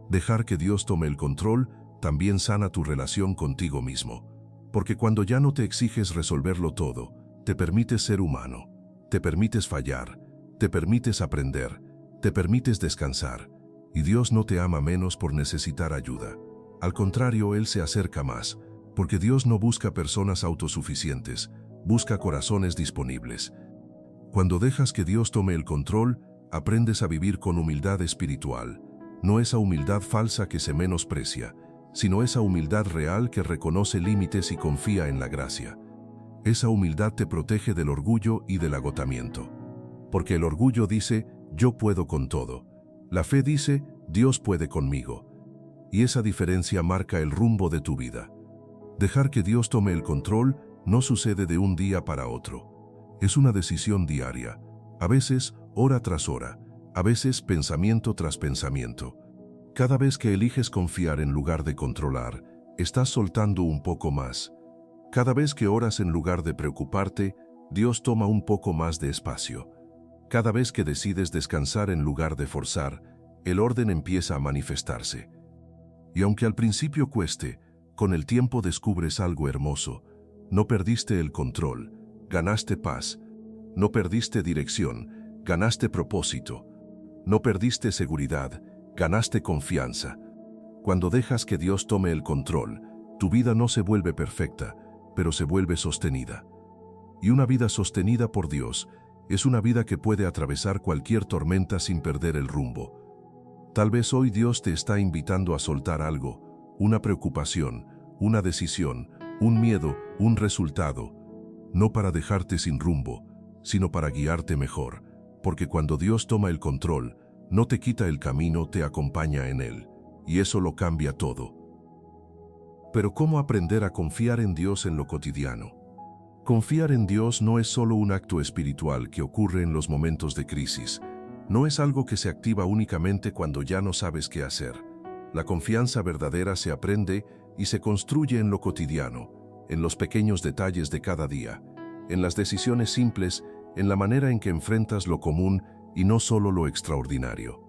Dejar que Dios tome el control también sana tu relación contigo mismo, porque cuando ya no te exiges resolverlo todo, te permites ser humano. Te permites fallar, te permites aprender, te permites descansar, y Dios no te ama menos por necesitar ayuda. Al contrario, Él se acerca más, porque Dios no busca personas autosuficientes, busca corazones disponibles. Cuando dejas que Dios tome el control, aprendes a vivir con humildad espiritual. no esa humildad falsa que se menosprecia, sino esa humildad real que reconoce límites y confía en la gracia. Esa humildad te protege del orgullo y del agotamiento. Porque el orgullo dice, yo puedo con todo. La fe dice, Dios puede conmigo. Y esa diferencia marca el rumbo de tu vida. Dejar que Dios tome el control no sucede de un día para otro. Es una decisión diaria, a veces hora tras hora, a veces pensamiento tras pensamiento. Cada vez que eliges confiar en lugar de controlar, estás soltando un poco más. Cada vez que oras en lugar de preocuparte, Dios toma un poco más de espacio. Cada vez que decides descansar en lugar de forzar, el orden empieza a manifestarse. Y aunque al principio cueste, con el tiempo descubres algo hermoso. No perdiste el control, ganaste paz. No perdiste dirección, ganaste propósito. No perdiste seguridad, ganaste confianza. Cuando dejas que Dios tome el control, tu vida no se vuelve perfecta, pero se vuelve sostenida. Y una vida sostenida por Dios es una vida que puede atravesar cualquier tormenta sin perder el rumbo. Tal vez hoy Dios te está invitando a soltar algo, una preocupación, una decisión, un miedo, un resultado, no para dejarte sin rumbo, sino para guiarte mejor, porque cuando Dios toma el control, no te quita el camino, te acompaña en él, y eso lo cambia todo. Pero ¿cómo aprender a confiar en Dios en lo cotidiano? Confiar en Dios no es solo un acto espiritual que ocurre en los momentos de crisis. No es algo que se activa únicamente cuando ya no sabes qué hacer. La confianza verdadera se aprende y se construye en lo cotidiano, en los pequeños detalles de cada día, en las decisiones simples, en la manera en que enfrentas lo común y no solo lo extraordinario.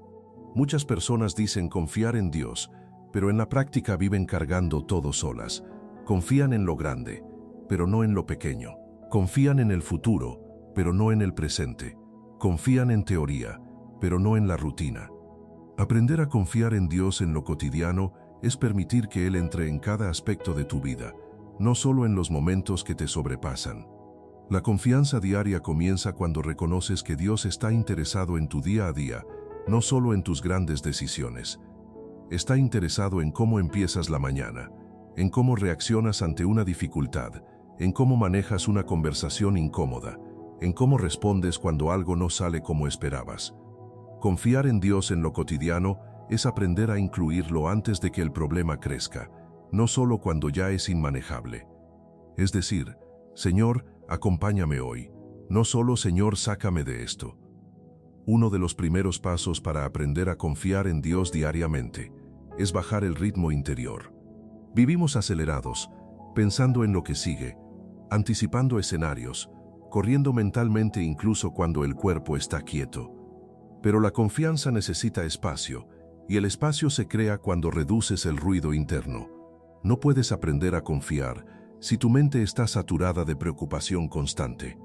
Muchas personas dicen confiar en Dios, pero en la práctica viven cargando todo solas. Confían en lo grande, pero no en lo pequeño. Confían en el futuro, pero no en el presente. Confían en teoría, pero no en la rutina. Aprender a confiar en Dios en lo cotidiano es permitir que Él entre en cada aspecto de tu vida, no solo en los momentos que te sobrepasan. La confianza diaria comienza cuando reconoces que Dios está interesado en tu día a día, no solo en tus grandes decisiones. Está interesado en cómo empiezas la mañana, en cómo reaccionas ante una dificultad, en cómo manejas una conversación incómoda, en cómo respondes cuando algo no sale como esperabas. Confiar en Dios en lo cotidiano es aprender a incluirlo antes de que el problema crezca, no solo cuando ya es inmanejable. Es decir, Señor, acompáñame hoy, no solo Señor, sácame de esto. Uno de los primeros pasos para aprender a confiar en Dios diariamente es bajar el ritmo interior. Vivimos acelerados, pensando en lo que sigue, anticipando escenarios, corriendo mentalmente incluso cuando el cuerpo está quieto. Pero la confianza necesita espacio, y el espacio se crea cuando reduces el ruido interno. No puedes aprender a confiar si tu mente está saturada de preocupación constante.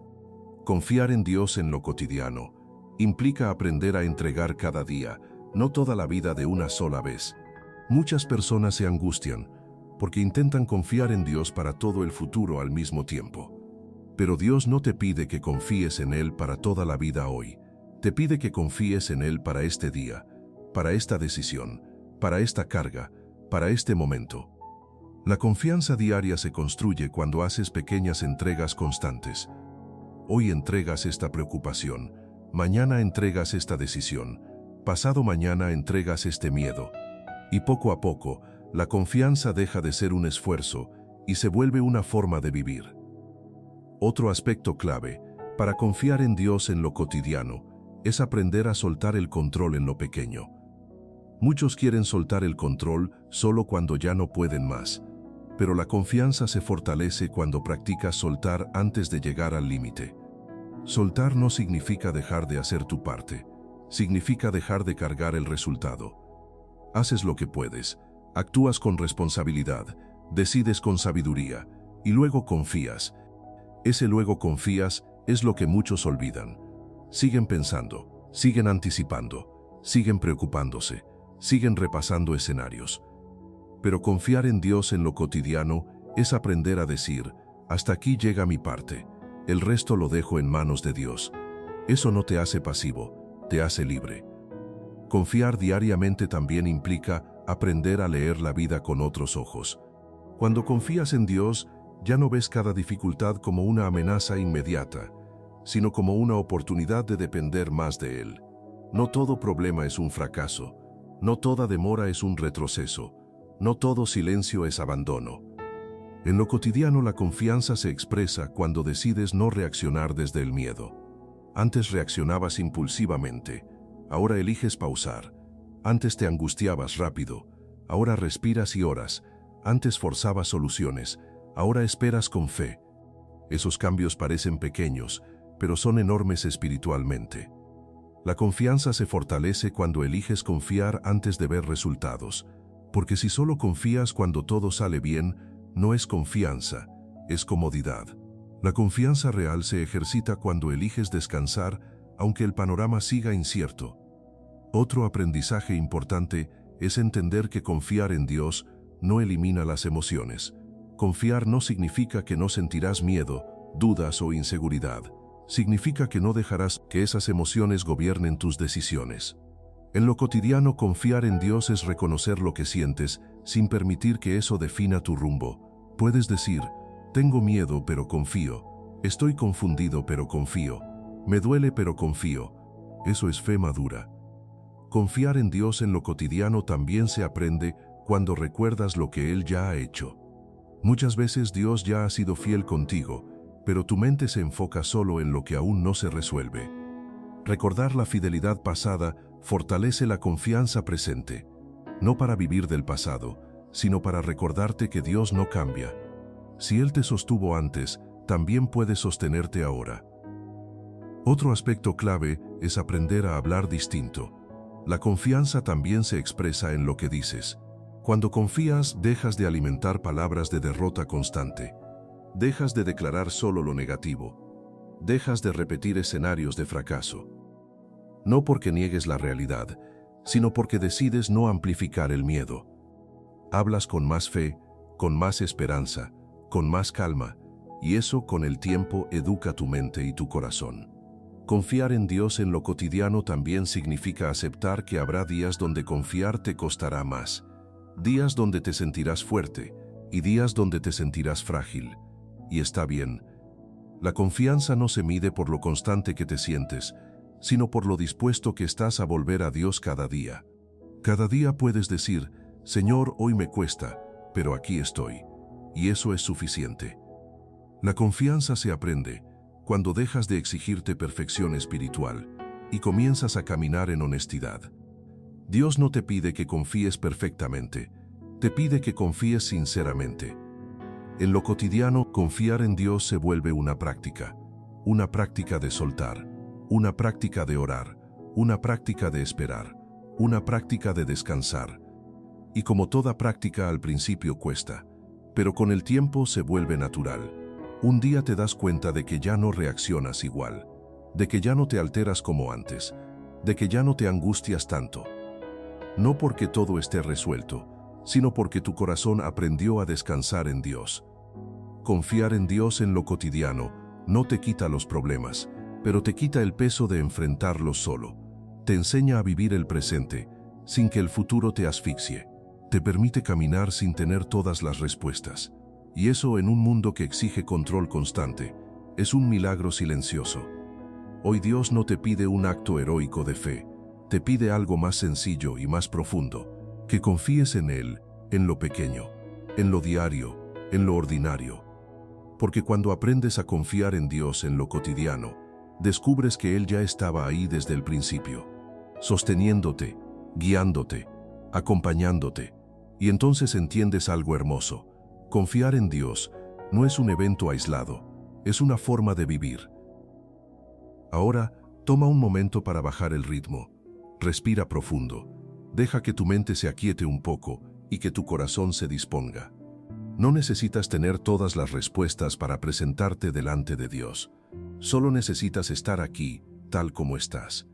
Confiar en Dios en lo cotidiano implica aprender a entregar cada día, no toda la vida de una sola vez. Muchas personas se angustian porque intentan confiar en Dios para todo el futuro al mismo tiempo. Pero Dios no te pide que confíes en Él para toda la vida hoy. Te pide que confíes en Él para este día, para esta decisión, para esta carga, para este momento. La confianza diaria se construye cuando haces pequeñas entregas constantes. Hoy entregas esta preocupación, mañana entregas esta decisión, pasado mañana entregas este miedo. Y poco a poco, la confianza deja de ser un esfuerzo y se vuelve una forma de vivir. Otro aspecto clave para confiar en Dios en lo cotidiano es aprender a soltar el control en lo pequeño. Muchos quieren soltar el control solo cuando ya no pueden más, pero la confianza se fortalece cuando practicas soltar antes de llegar al límite. Soltar no significa dejar de hacer tu parte, significa dejar de cargar el resultado. Haces lo que puedes, actúas con responsabilidad, decides con sabiduría, y luego confías. Ese luego confías es lo que muchos olvidan. Siguen pensando, siguen anticipando, siguen preocupándose, siguen repasando escenarios. Pero confiar en Dios en lo cotidiano es aprender a decir, hasta aquí llega mi parte, el resto lo dejo en manos de Dios. Eso no te hace pasivo, te hace libre. Confiar diariamente también implica aprender a leer la vida con otros ojos. Cuando confías en Dios, ya no ves cada dificultad como una amenaza inmediata, sino como una oportunidad de depender más de Él. No todo problema es un fracaso, no toda demora es un retroceso, no todo silencio es abandono. En lo cotidiano la confianza se expresa cuando decides no reaccionar desde el miedo. Antes reaccionabas impulsivamente, ahora eliges pausar. Antes te angustiabas rápido, ahora respiras y oras. Antes forzabas soluciones, ahora esperas con fe. Esos cambios parecen pequeños, pero son enormes espiritualmente. La confianza se fortalece cuando eliges confiar antes de ver resultados, porque si solo confías cuando todo sale bien, no es confianza, es comodidad. La confianza real se ejercita cuando eliges descansar, aunque el panorama siga incierto. Otro aprendizaje importante es entender que confiar en Dios no elimina las emociones. Confiar no significa que no sentirás miedo, dudas o inseguridad. Significa que no dejarás que esas emociones gobiernen tus decisiones. En lo cotidiano, confiar en Dios es reconocer lo que sientes sin permitir que eso defina tu rumbo. Puedes decir, tengo miedo pero confío, estoy confundido pero confío, me duele pero confío. Eso es fe madura. Confiar en Dios en lo cotidiano también se aprende cuando recuerdas lo que Él ya ha hecho. Muchas veces Dios ya ha sido fiel contigo, pero tu mente se enfoca solo en lo que aún no se resuelve. Recordar la fidelidad pasada fortalece la confianza presente, no para vivir del pasado, sino para recordarte que Dios no cambia. Si Él te sostuvo antes, también puede sostenerte ahora. Otro aspecto clave es aprender a hablar distinto. La confianza también se expresa en lo que dices. Cuando confías, dejas de alimentar palabras de derrota constante. Dejas de declarar solo lo negativo. Dejas de repetir escenarios de fracaso. No porque niegues la realidad, sino porque decides no amplificar el miedo. Hablas con más fe, con más esperanza, con más calma, y eso con el tiempo educa tu mente y tu corazón. Confiar en Dios en lo cotidiano también significa aceptar que habrá días donde confiar te costará más, días donde te sentirás fuerte y días donde te sentirás frágil. Y está bien. La confianza no se mide por lo constante que te sientes, sino por lo dispuesto que estás a volver a Dios cada día. Cada día puedes decir, Señor, hoy me cuesta, pero aquí estoy, y eso es suficiente. La confianza se aprende cuando dejas de exigirte perfección espiritual y comienzas a caminar en honestidad. Dios no te pide que confíes perfectamente, te pide que confíes sinceramente. En lo cotidiano, confiar en Dios se vuelve una práctica de soltar, una práctica de orar, una práctica de esperar, una práctica de descansar. Y como toda práctica al principio cuesta, pero con el tiempo se vuelve natural. Un día te das cuenta de que ya no reaccionas igual, de que ya no te alteras como antes, de que ya no te angustias tanto. No porque todo esté resuelto, sino porque tu corazón aprendió a descansar en Dios. Confiar en Dios en lo cotidiano no te quita los problemas, pero te quita el peso de enfrentarlos solo. Te enseña a vivir el presente, sin que el futuro te asfixie. Te permite caminar sin tener todas las respuestas. Y eso en un mundo que exige control constante, es un milagro silencioso. Hoy Dios no te pide un acto heroico de fe, te pide algo más sencillo y más profundo, que confíes en Él, en lo pequeño, en lo diario, en lo ordinario. Porque cuando aprendes a confiar en Dios en lo cotidiano, descubres que Él ya estaba ahí desde el principio, sosteniéndote, guiándote, acompañándote, y entonces entiendes algo hermoso. Confiar en Dios no es un evento aislado, es una forma de vivir. Ahora, toma un momento para bajar el ritmo. Respira profundo. Deja que tu mente se aquiete un poco y que tu corazón se disponga. No necesitas tener todas las respuestas para presentarte delante de Dios. Solo necesitas estar aquí, tal como estás.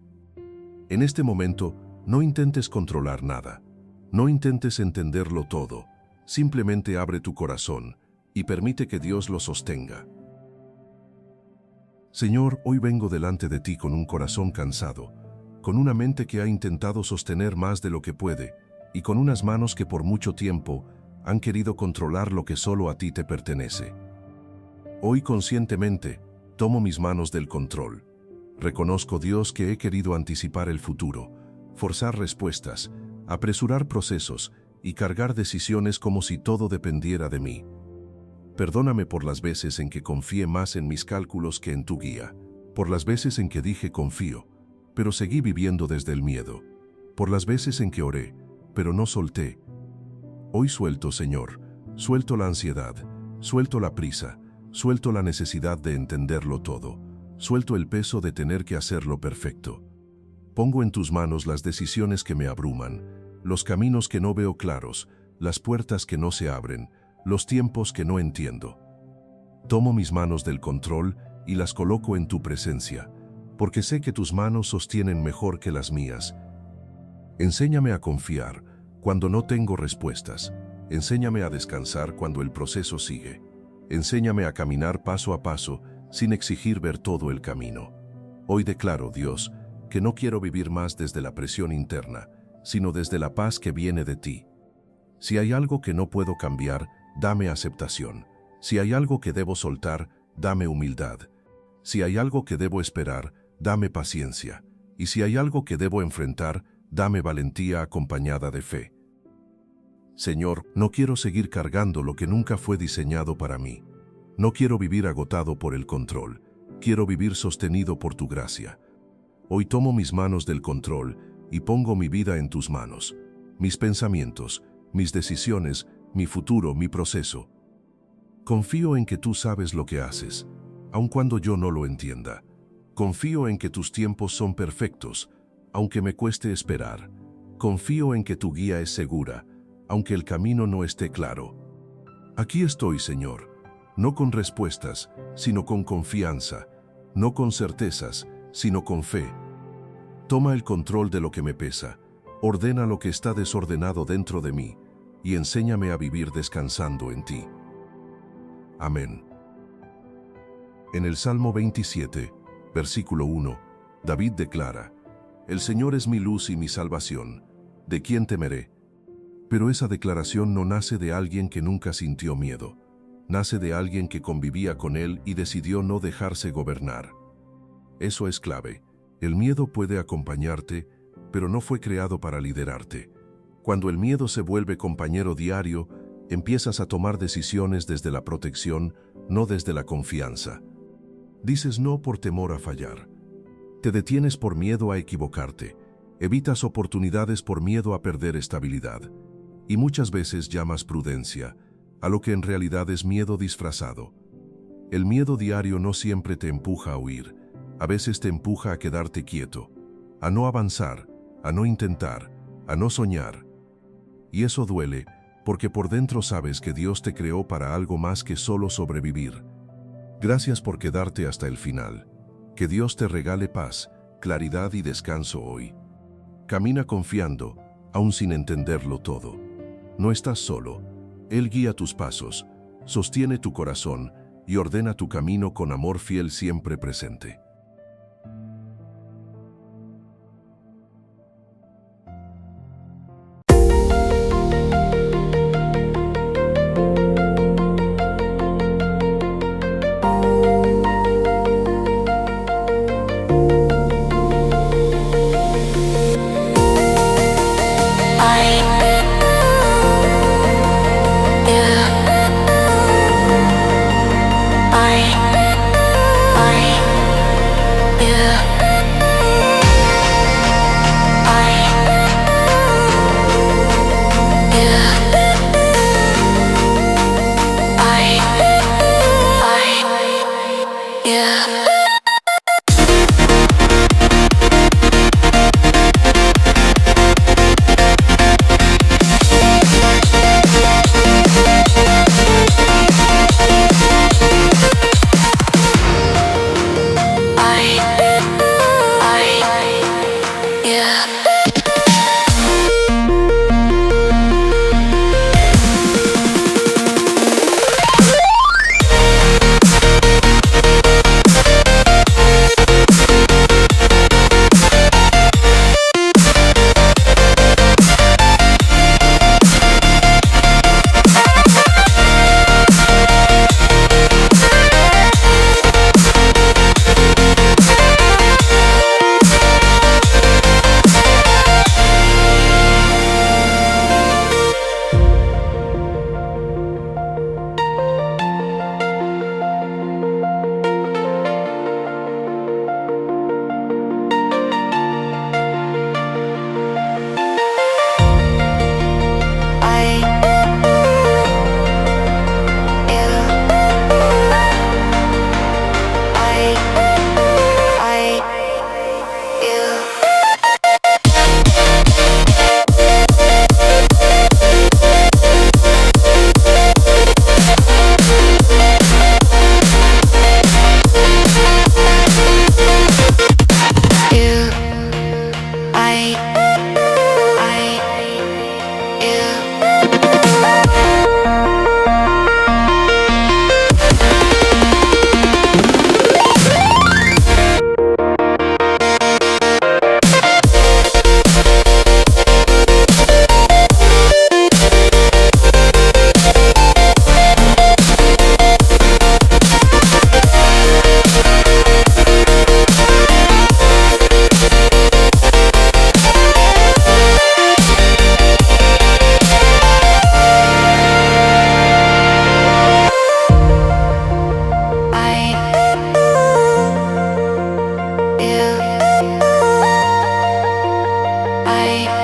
En este momento, no intentes controlar nada. No intentes entenderlo todo. Simplemente abre tu corazón y permite que Dios lo sostenga. Señor, hoy vengo delante de ti con un corazón cansado, con una mente que ha intentado sostener más de lo que puede, y con unas manos que por mucho tiempo han querido controlar lo que solo a ti te pertenece. Hoy conscientemente tomo mis manos del control. Reconozco, Dios, que he querido anticipar el futuro, forzar respuestas, apresurar procesos y cargar decisiones como si todo dependiera de mí. Perdóname por las veces en que confié más en mis cálculos que en tu guía, por las veces en que dije confío, pero seguí viviendo desde el miedo, por las veces en que oré, pero no solté. Hoy suelto, Señor, suelto la ansiedad, suelto la prisa, suelto la necesidad de entenderlo todo, suelto el peso de tener que hacerlo perfecto. Pongo en tus manos las decisiones que me abruman, los caminos que no veo claros, las puertas que no se abren, los tiempos que no entiendo. Tomo mis manos del control y las coloco en tu presencia, porque sé que tus manos sostienen mejor que las mías. Enséñame a confiar cuando no tengo respuestas. Enséñame a descansar cuando el proceso sigue. Enséñame a caminar paso a paso sin exigir ver todo el camino. Hoy declaro, Dios, que no quiero vivir más desde la presión interna, sino desde la paz que viene de ti. Si hay algo que no puedo cambiar, dame aceptación. Si hay algo que debo soltar, dame humildad. Si hay algo que debo esperar, dame paciencia. Y si hay algo que debo enfrentar, dame valentía acompañada de fe. Señor, no quiero seguir cargando lo que nunca fue diseñado para mí. No quiero vivir agotado por el control. Quiero vivir sostenido por tu gracia. Hoy tomo mis manos del control y pongo mi vida en tus manos. Mis pensamientos, mis decisiones, mi futuro, mi proceso. Confío en que tú sabes lo que haces, aun cuando yo no lo entienda. Confío en que tus tiempos son perfectos, aunque me cueste esperar. Confío en que tu guía es segura, aunque el camino no esté claro. Aquí estoy, Señor, no con respuestas, sino con confianza, no con certezas, sino con fe. Toma el control de lo que me pesa, ordena lo que está desordenado dentro de mí, y enséñame a vivir descansando en ti. Amén. En el Salmo 27, versículo 1, David declara: El Señor es mi luz y mi salvación, ¿de quién temeré? Pero esa declaración no nace de alguien que nunca sintió miedo, nace de alguien que convivía con él y decidió no dejarse gobernar. Eso es clave. El miedo puede acompañarte, pero no fue creado para liderarte. Cuando el miedo se vuelve compañero diario, empiezas a tomar decisiones desde la protección, no desde la confianza. Dices no por temor a fallar. Te detienes por miedo a equivocarte. Evitas oportunidades por miedo a perder estabilidad. Y muchas veces llamas prudencia a lo que en realidad es miedo disfrazado. El miedo diario no siempre te empuja a huir. A veces te empuja a quedarte quieto, a no avanzar, a no intentar, a no soñar. Y eso duele, porque por dentro sabes que Dios te creó para algo más que solo sobrevivir. Gracias por quedarte hasta el final. Que Dios te regale paz, claridad y descanso hoy. Camina confiando, aún sin entenderlo todo. No estás solo. Él guía tus pasos, sostiene tu corazón y ordena tu camino con amor fiel siempre presente. I